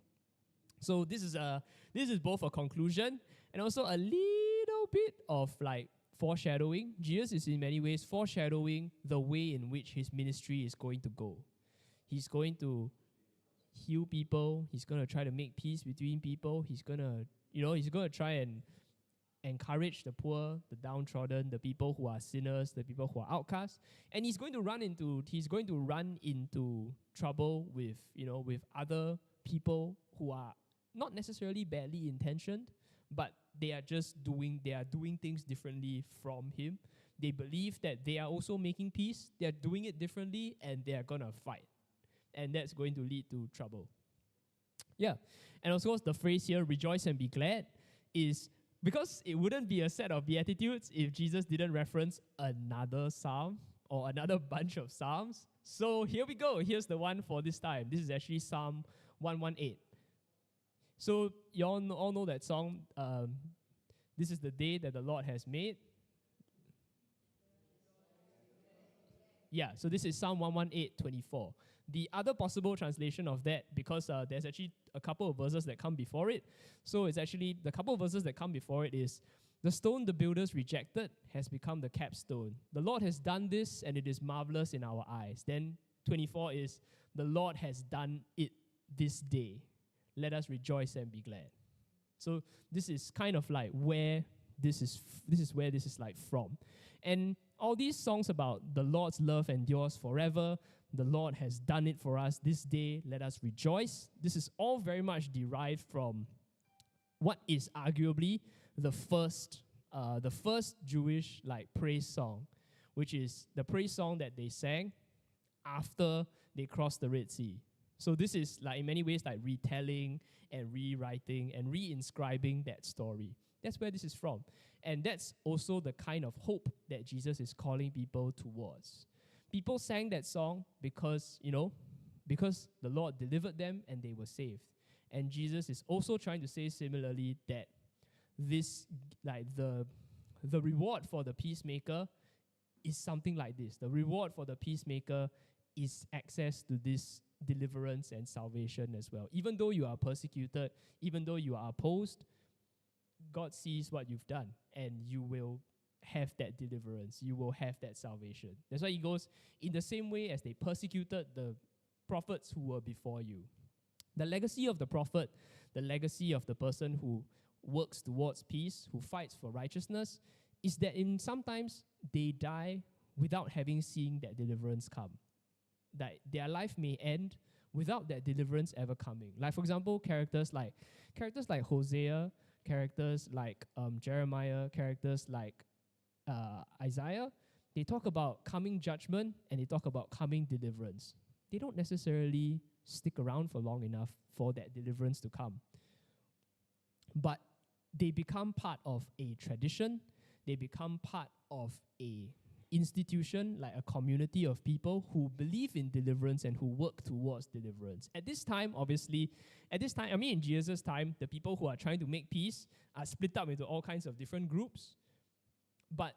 So this is both a conclusion and also a little bit of like foreshadowing. Jesus is in many ways foreshadowing the way in which his ministry is going to go. He's going to heal people. He's going to try to make peace between people. He's going to try and encourage the poor, the downtrodden, the people who are sinners, the people who are outcasts, and he's going to run into trouble with other people who are not necessarily badly intentioned, but they are doing things differently from him. They believe that they are also making peace. They are doing it differently, and they are gonna fight, and that's going to lead to trouble. Yeah, and also the phrase here, "Rejoice and be glad," is because it wouldn't be a set of beatitudes if Jesus didn't reference another psalm or another bunch of psalms. So here we go. Here's the one for this time. This is actually Psalm 118. So you all know that song. This is the day that the Lord has made. Yeah, so this is Psalm 118:24. The other possible translation of that, because there's actually a couple of verses that come before it. So it's actually, the couple of verses that come before it is, "The stone the builders rejected has become the capstone. The Lord has done this, and it is marvelous in our eyes." Then 24 is, "The Lord has done it this day. Let us rejoice and be glad." So this is kind of like where this is like from. And all these songs about the Lord's love endures forever, the Lord has done it for us this day, let us rejoice. This is all very much derived from what is arguably the first the first Jewish praise song, which is the praise song that they sang after they crossed the Red Sea. So this is in many ways retelling and rewriting and reinscribing that story. That's where this is from. And that's also the kind of hope that Jesus is calling people towards. People sang that song because the Lord delivered them and they were saved. And Jesus is also trying to say similarly that this, the reward for the peacemaker is something like this. The reward for the peacemaker is access to this deliverance and salvation as well. Even though you are persecuted, even though you are opposed, God sees what you've done and you will have that deliverance. You will have that salvation. That's why he goes, in the same way as they persecuted the prophets who were before you. The legacy of the prophet, the legacy of the person who works towards peace, who fights for righteousness, is that sometimes they die without having seen that deliverance come. That their life may end without that deliverance ever coming. Like, for example, characters like Hosea, characters like Jeremiah, characters like Isaiah, they talk about coming judgment and they talk about coming deliverance. They don't necessarily stick around for long enough for that deliverance to come. But they become part of a tradition. They become part of a institution, like a community of people who believe in deliverance and who work towards deliverance. At this time, in Jesus' time, the people who are trying to make peace are split up into all kinds of different groups. But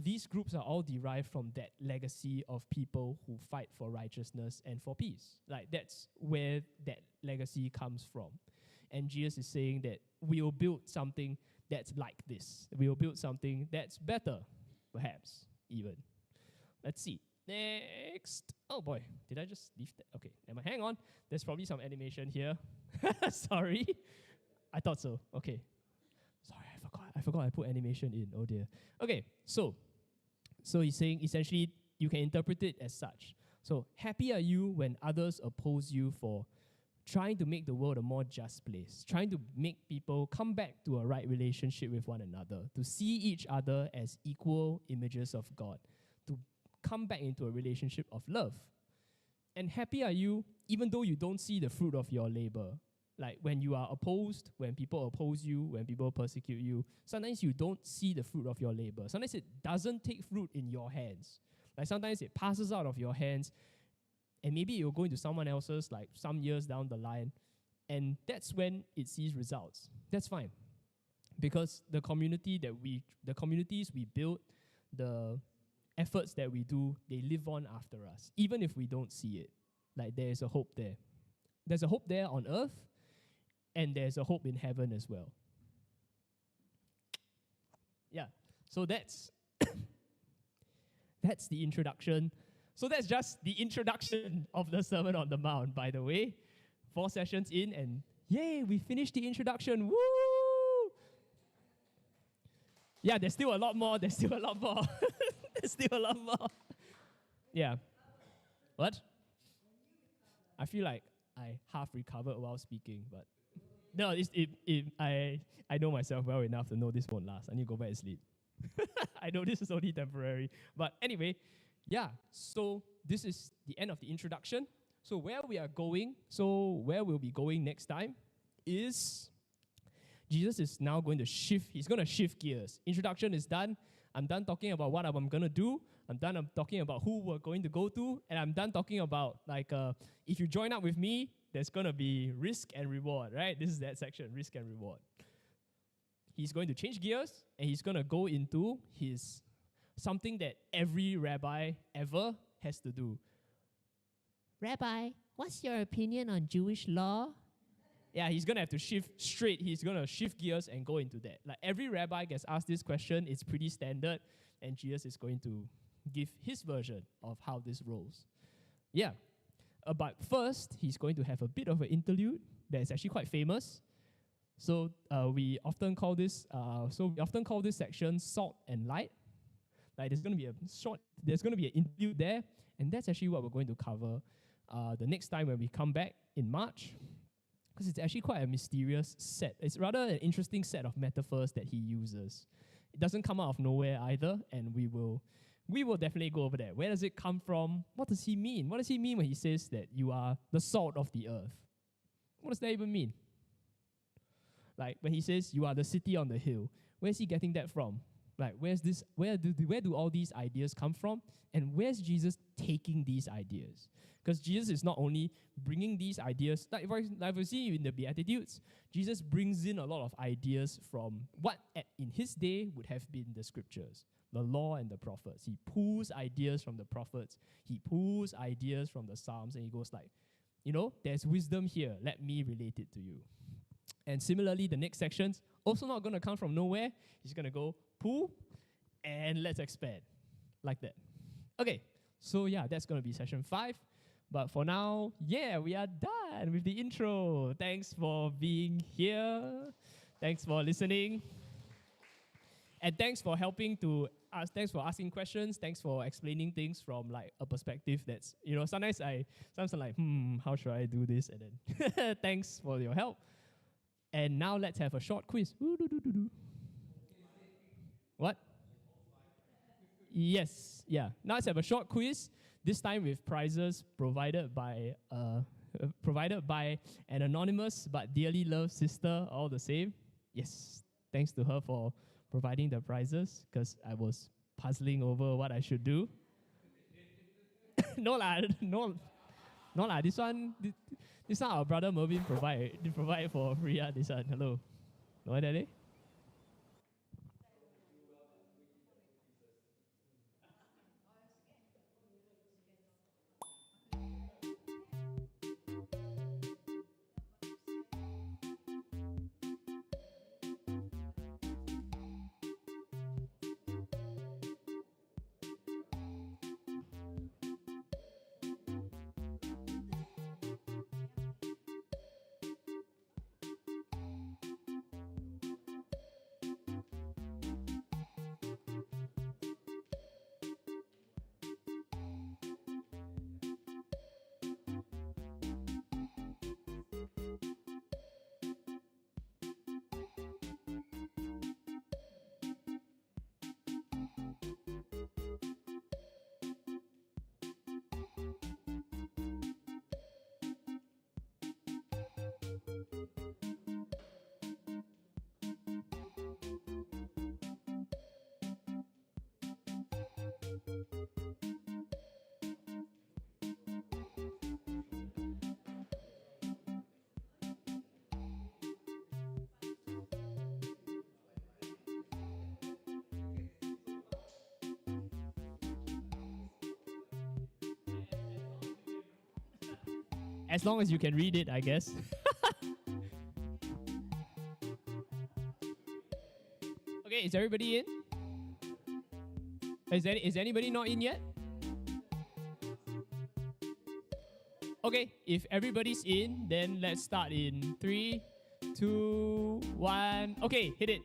these groups are all derived from that legacy of people who fight for righteousness and for peace. That's where that legacy comes from. And Jesus is saying that we will build something that's like this. We will build something that's better, perhaps, even. Let's see. Next. Oh boy, did I just leave that? Okay, hang on. There's probably some animation here. Sorry. I thought so. Okay. Sorry, I forgot I put animation in. Oh dear. Okay, so he's saying essentially you can interpret it as such. So happy are you when others oppose you for trying to make the world a more just place, trying to make people come back to a right relationship with one another, to see each other as equal images of God, to come back into a relationship of love. And happy are you even though you don't see the fruit of your labor. Like when you are opposed, when people oppose you, when people persecute you, sometimes you don't see the fruit of your labor. Sometimes it doesn't take fruit in your hands. Like sometimes it passes out of your hands and maybe it will go into someone else's some years down the line. And that's when it sees results. That's fine. Because the communities we build, the efforts that we do, they live on after us, even if we don't see it. There's a hope there. There's a hope there on earth, and there's a hope in heaven as well. Yeah, so that's the introduction. So that's just the introduction of the Sermon on the Mount, by the way. 4 sessions in, and yay, we finished the introduction. Woo! Yeah, there's still a lot more. There's still a lot more. Yeah. What? I feel like I half recovered while speaking, but no, I know myself well enough to know this won't last. I need to go back and sleep. I know this is only temporary. But anyway, yeah, so this is the end of the introduction. So where we'll be going next time is Jesus is now going to shift. He's going to shift gears. Introduction is done. I'm done talking about what I'm going to do. I'm talking about who we're going to go to. And I'm done talking about, if you join up with me, there's going to be risk and reward, right? This is that section, risk and reward. He's going to change gears, and he's going to go into something that every rabbi ever has to do. Rabbi, what's your opinion on Jewish law? Yeah, he's going to have to shift straight. He's going to shift gears and go into that. Every rabbi gets asked this question. It's pretty standard, and Jesus is going to give his version of how this rolls. Yeah. But first, he's going to have a bit of an interlude that is actually quite famous. So we often call this section salt and light. There's going to be an interlude there, and that's actually what we're going to cover the next time when we come back in March. because it's actually quite a mysterious set. It's rather an interesting set of metaphors that he uses. It doesn't come out of nowhere either, and we will definitely go over that. Where does it come from? What does he mean? What does he mean when he says that you are the salt of the earth? What does that even mean? Like when he says you are the city on the hill, where's he getting that from? Like where do all these ideas come from? And where's Jesus taking these ideas? Because Jesus is not only bringing these ideas, like we see in the Beatitudes, Jesus brings in a lot of ideas from what in his day would have been the scriptures, the law and the prophets. He pulls ideas from the prophets, he pulls ideas from the Psalms, and he goes like, there's wisdom here, let me relate it to you. And similarly, the next section's also not going to come from nowhere. He's going to go pull and let's expand like that. Okay, so yeah, that's going to be session 5. But for now, we are done with the intro. Thanks for being here. Thanks for listening. And thanks for helping to us. Thanks for asking questions. Thanks for explaining things from like a perspective that's, sometimes I'm like, how should I do this? And then thanks for your help. And now let's have a short quiz. What? Yes, yeah. Now let's have a short quiz. This time with prizes provided by an anonymous but dearly loved sister, all the same. Yes, thanks to her for providing the prizes because I was puzzling over what I should do. No lah. This one our brother Mervin provide for free. This one, hello. No, Daddy? As long as you can read it, I guess. Okay, is everybody in? Is anybody not in yet? Okay, if everybody's in, then let's start in 3, 2, 1. Okay, hit it.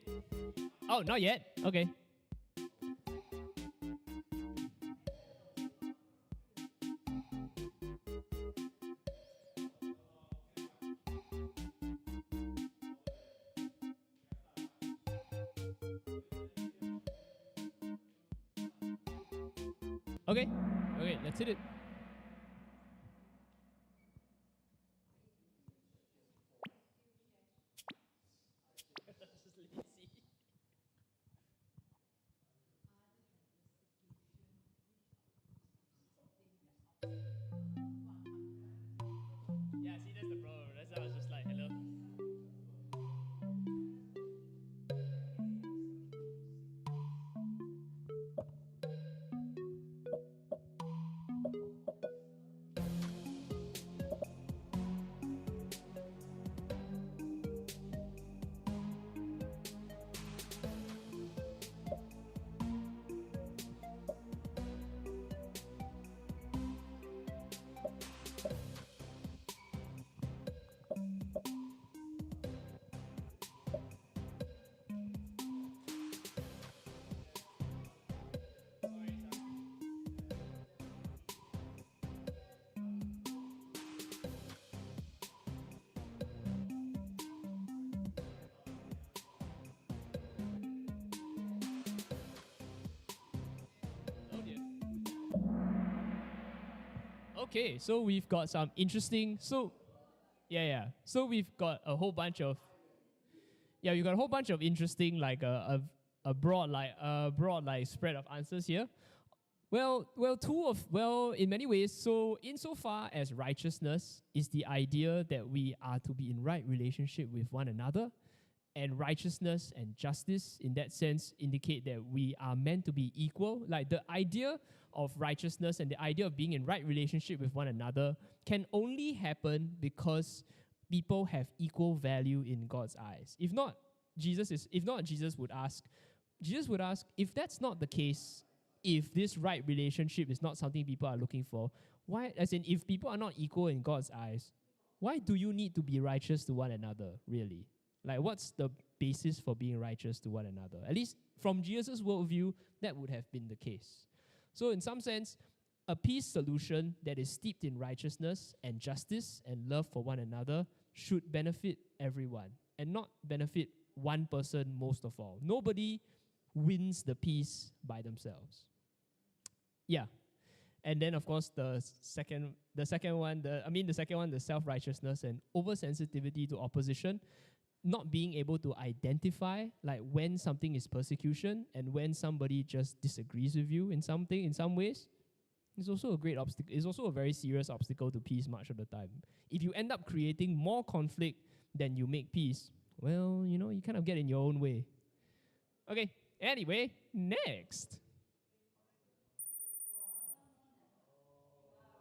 Oh, not yet. Okay. Okay, let's hit it. Yeah, see, that's the problem. That's why I was just like, hello. Okay, so we've got some interesting. So So we've got a whole bunch of we've got a whole bunch of interesting a broad spread of answers here. In many ways, so insofar as righteousness is the idea that we are to be in right relationship with one another, and righteousness and justice in that sense indicate that we are meant to be equal. Like the idea of righteousness and the idea of being in right relationship with one another can only happen because people have equal value in God's eyes. If not, Jesus would ask, if that's not the case, if this right relationship is not something people are looking for, why, as in if people are not equal in God's eyes, why do you need to be righteous to one another, really? Like, what's the basis for being righteous to one another? At least from Jesus' worldview, that would have been the case. So in some sense, a peace solution that is steeped in righteousness and justice and love for one another should benefit everyone and not benefit one person most of all. Nobody wins the peace by themselves. Yeah. And then, of course, the second one, the self-righteousness and oversensitivity to opposition, not being able to identify like when something is persecution and when somebody just disagrees with you in some ways, is also a great obstacle. It's also a very serious obstacle to peace much of the time. If you end up creating more conflict than you make peace, well, you kind of get in your own way. Okay, anyway, next.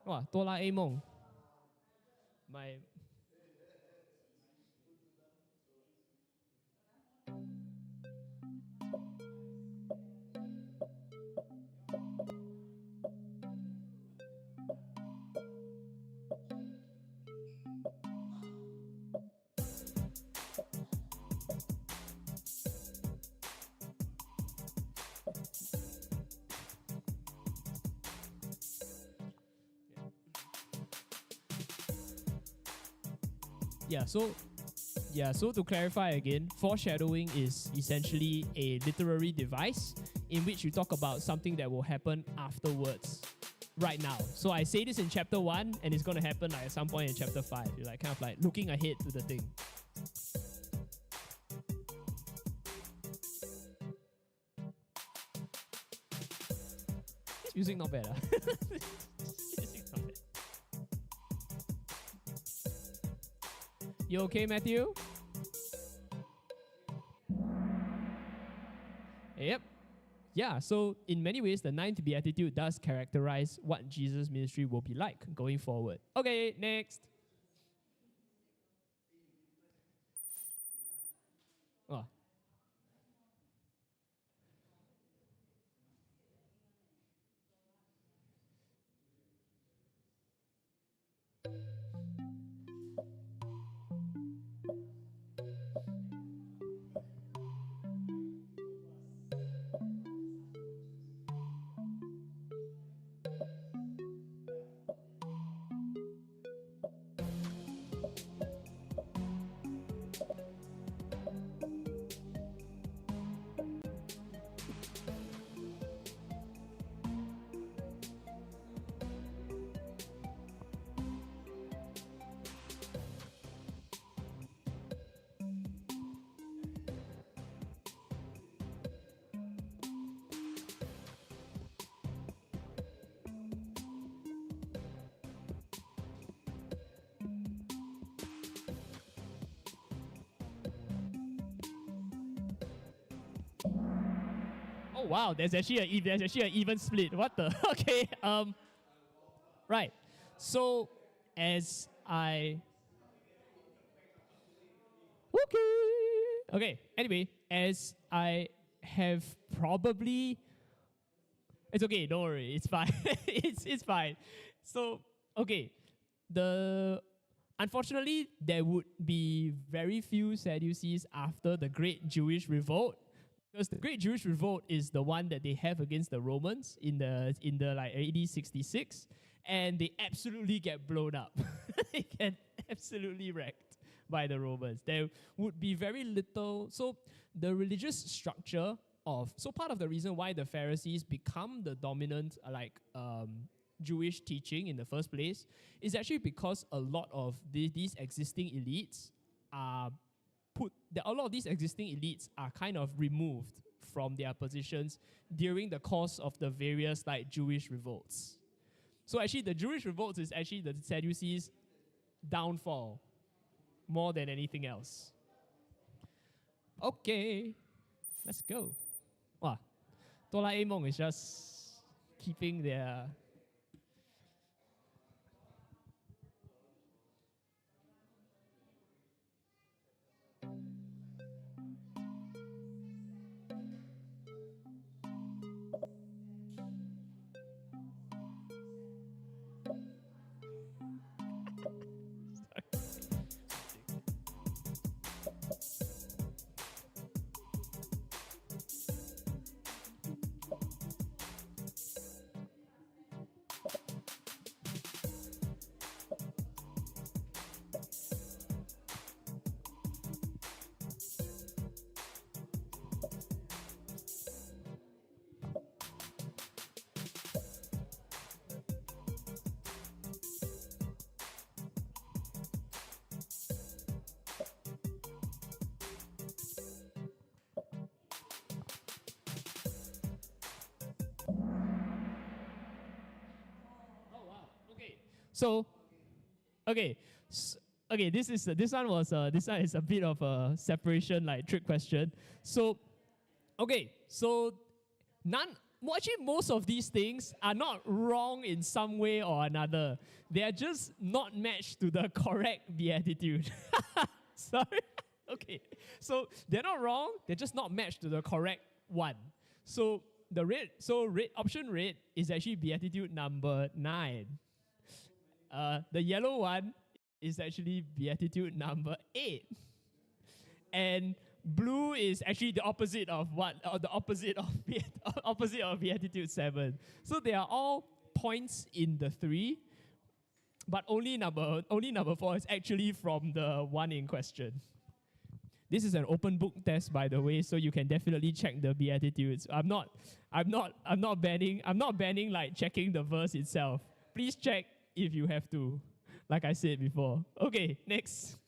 Wow, Doraemon. My So to clarify again, foreshadowing is essentially a literary device in which you talk about something that will happen afterwards, right now. So I say this in chapter 1 and it's going to happen like at some point in chapter 5. You're like kind of like looking ahead to the thing. This music not bad. You okay, Matthew? Yep. Yeah, so in many ways, the ninth beatitude does characterize what Jesus' ministry will be like going forward. Okay, next. Oh. Oh wow, there's actually an even split. What the? Okay. Right. So as I okay. Anyway, as I have probably, it's okay. Don't worry. It's fine. it's fine. So okay, unfortunately there would be very few Sadducees after the Great Jewish Revolt. Because the Great Jewish Revolt is the one that they have against the Romans in the like AD 66, and they absolutely get blown up. They get absolutely wrecked by the Romans. There would be very little. So the religious structure part of the reason why the Pharisees become the dominant Jewish teaching in the first place is actually because a lot of these existing elites are a lot of these existing elites are kind of removed from their positions during the course of the various like Jewish revolts. So actually the Jewish revolts is actually the Sadducees' downfall more than anything else. Okay, let's go. Wow, Doraemon is just keeping their So, okay, this is this one is a bit of a separation like trick question. So, okay, so actually most of these things are not wrong in some way or another. They are just not matched to the correct beatitude. Sorry. Okay, so they're not wrong. They're just not matched to the correct one. So option red is actually beatitude number 9. The yellow one is actually beatitude number 8. And blue is actually the opposite of the opposite of beatitude 7. So they are all points in the 3, but only number 4 is actually from the one in question. This is an open book test, by the way, so you can definitely check the beatitudes. I'm not banning like checking the verse itself. Please check if you have to, like I said before. Okay, next.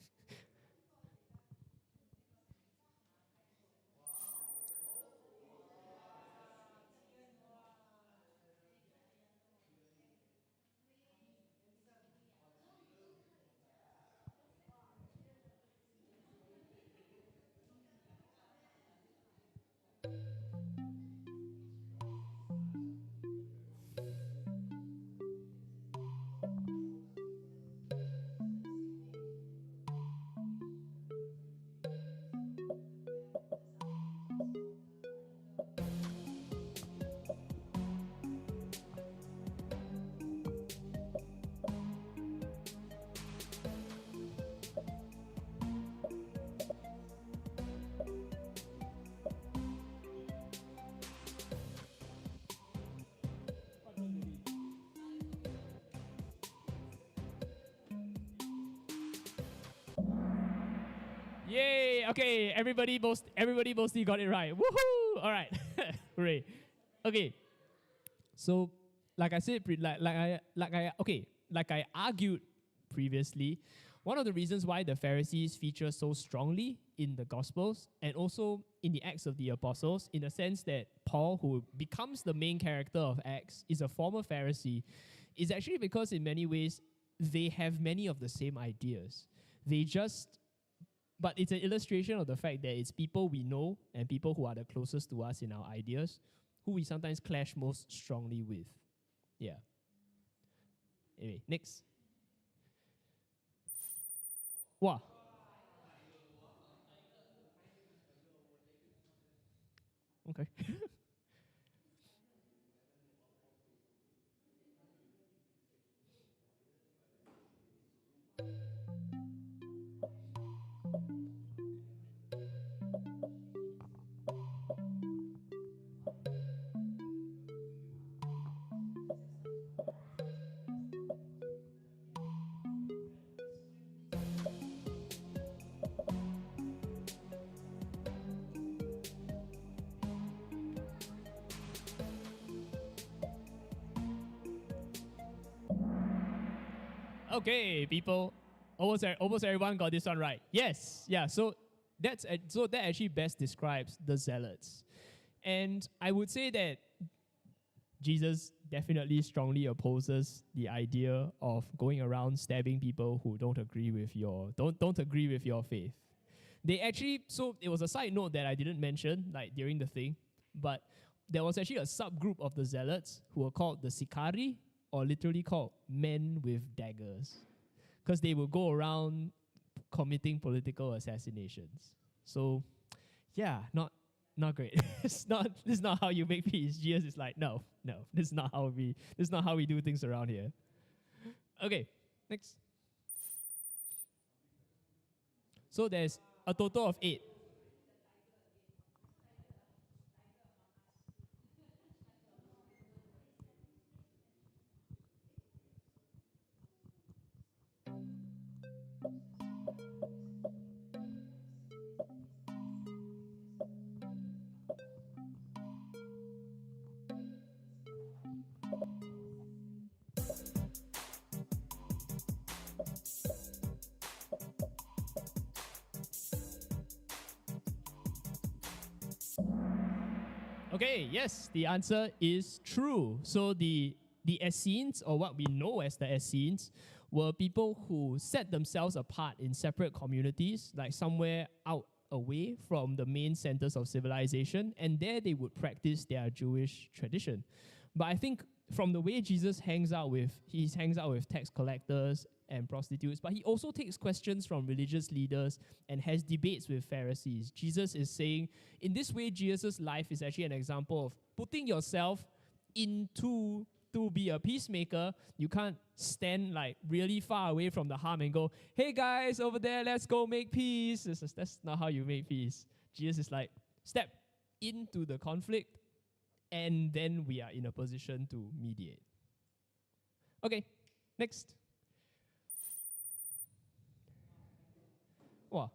Yay! Okay, everybody mostly got it right. Woohoo! All right, hooray! Okay, so like I said, like I argued previously, one of the reasons why the Pharisees feature so strongly in the Gospels and also in the Acts of the Apostles, in the sense that Paul, who becomes the main character of Acts, is a former Pharisee, is actually because in many ways they have many of the same ideas. But it's an illustration of the fact that it's people we know and people who are the closest to us in our ideas who we sometimes clash most strongly with. Yeah. Anyway, next. Wow. Okay. Okay, people, almost everyone got this one right. Yes, yeah. So that actually best describes the zealots, and I would say that Jesus definitely strongly opposes the idea of going around stabbing people who don't agree with your faith. They actually, so it was a side note that I didn't mention like during the thing, but there was actually a subgroup of the zealots who were called the Sicari, or literally called men with daggers, because they would go around committing political assassinations. So, yeah, not great. This is not how you make peace. Jesus is like, no, this is not how we do things around here. Okay, next. So there's a total of 8. Okay, yes, the answer is true. So the Essenes, or what we know as the Essenes, were people who set themselves apart in separate communities, like somewhere out away from the main centers of civilization, and there they would practice their Jewish tradition. But I think from the way Jesus hangs out with tax collectors and prostitutes, but he also takes questions from religious leaders and has debates with Pharisees. Jesus is saying, in this way, Jesus' life is actually an example of putting yourself into to be a peacemaker. You can't stand like really far away from the harm and go, hey guys, over there, let's go make peace. That's not how you make peace. Jesus is like, step into the conflict, and then we are in a position to mediate. Okay, next. Wow.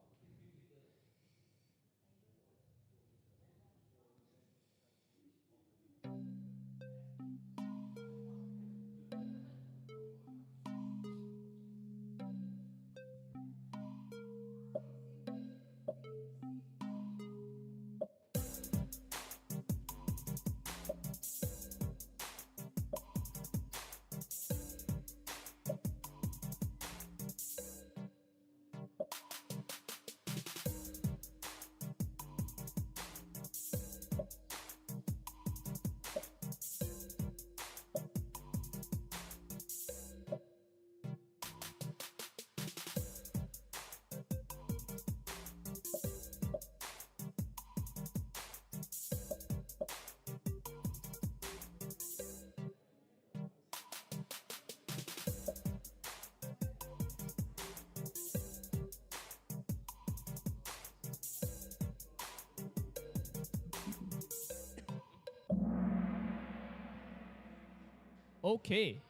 Okay.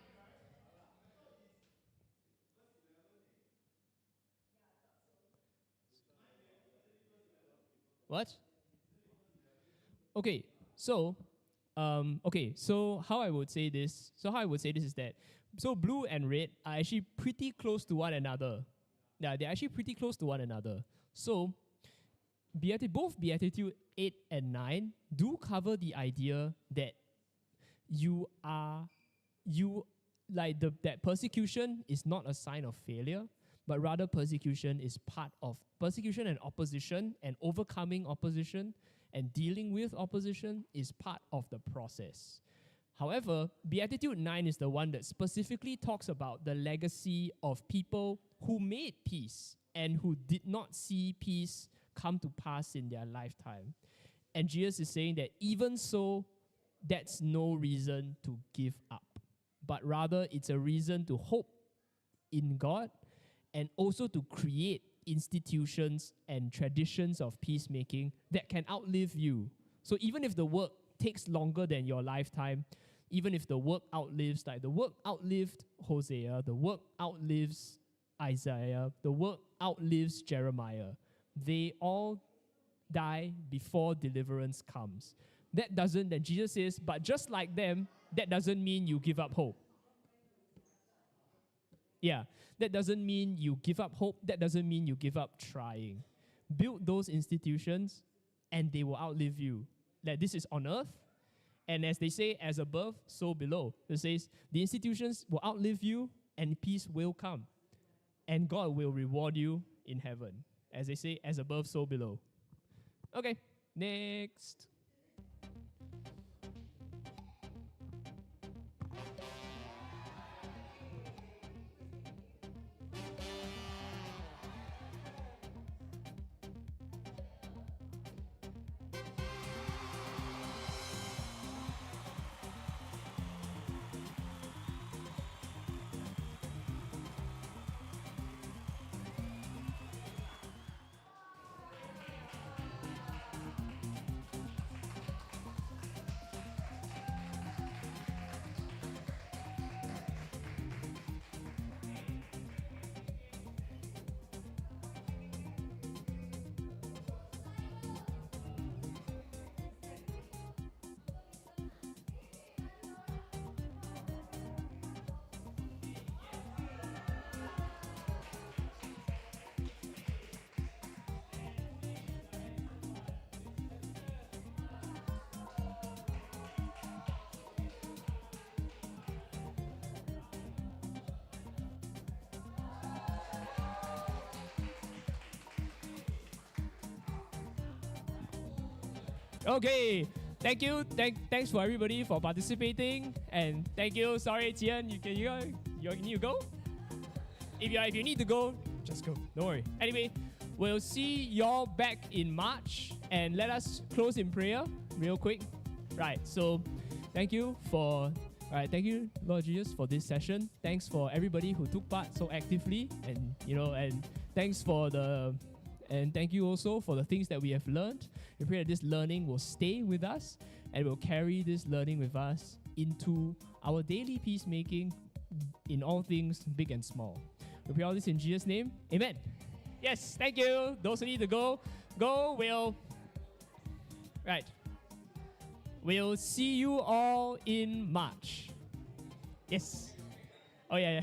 What? Okay, so how I would say this is that, so blue and red are actually pretty close to one another. Yeah, they're actually pretty close to one another. So both Beatitude 8 and 9 do cover the idea that you that persecution is not a sign of failure, but rather persecution is part of persecution, and opposition and overcoming opposition and dealing with opposition is part of the process. However, Beatitude 9 is the one that specifically talks about the legacy of people who made peace and who did not see peace come to pass in their lifetime. And Jesus is saying that even so, that's no reason to give up, but rather it's a reason to hope in God and also to create institutions and traditions of peacemaking that can outlive you. So even if the work takes longer than your lifetime, even if the work outlives, like the work outlived Hosea, the work outlives Isaiah, the work outlives Jeremiah, they all die before deliverance comes. That Jesus says, but just like them, that doesn't mean you give up hope. Yeah, that doesn't mean you give up hope. That doesn't mean you give up trying. Build those institutions and they will outlive you. That this is on earth. And as they say, as above, so below. It says the institutions will outlive you and peace will come. And God will reward you in heaven. As they say, as above, so below. Okay, next. Okay, thank you. Thanks for everybody for participating, and thank you. Sorry, Tian, you need to go. If you need to go, just go. Don't worry. Anyway, we'll see y'all back in March, and let us close in prayer real quick. Right. So, thank you, Lord Jesus, for this session. Thanks for everybody who took part so actively, and thank you also for the things that we have learned. We pray that this learning will stay with us and will carry this learning with us into our daily peacemaking in all things big and small. We pray all this in Jesus' name. Amen. Yes, thank you. Those who need to go. Right. We'll see you all in March. Yes. Oh, yeah.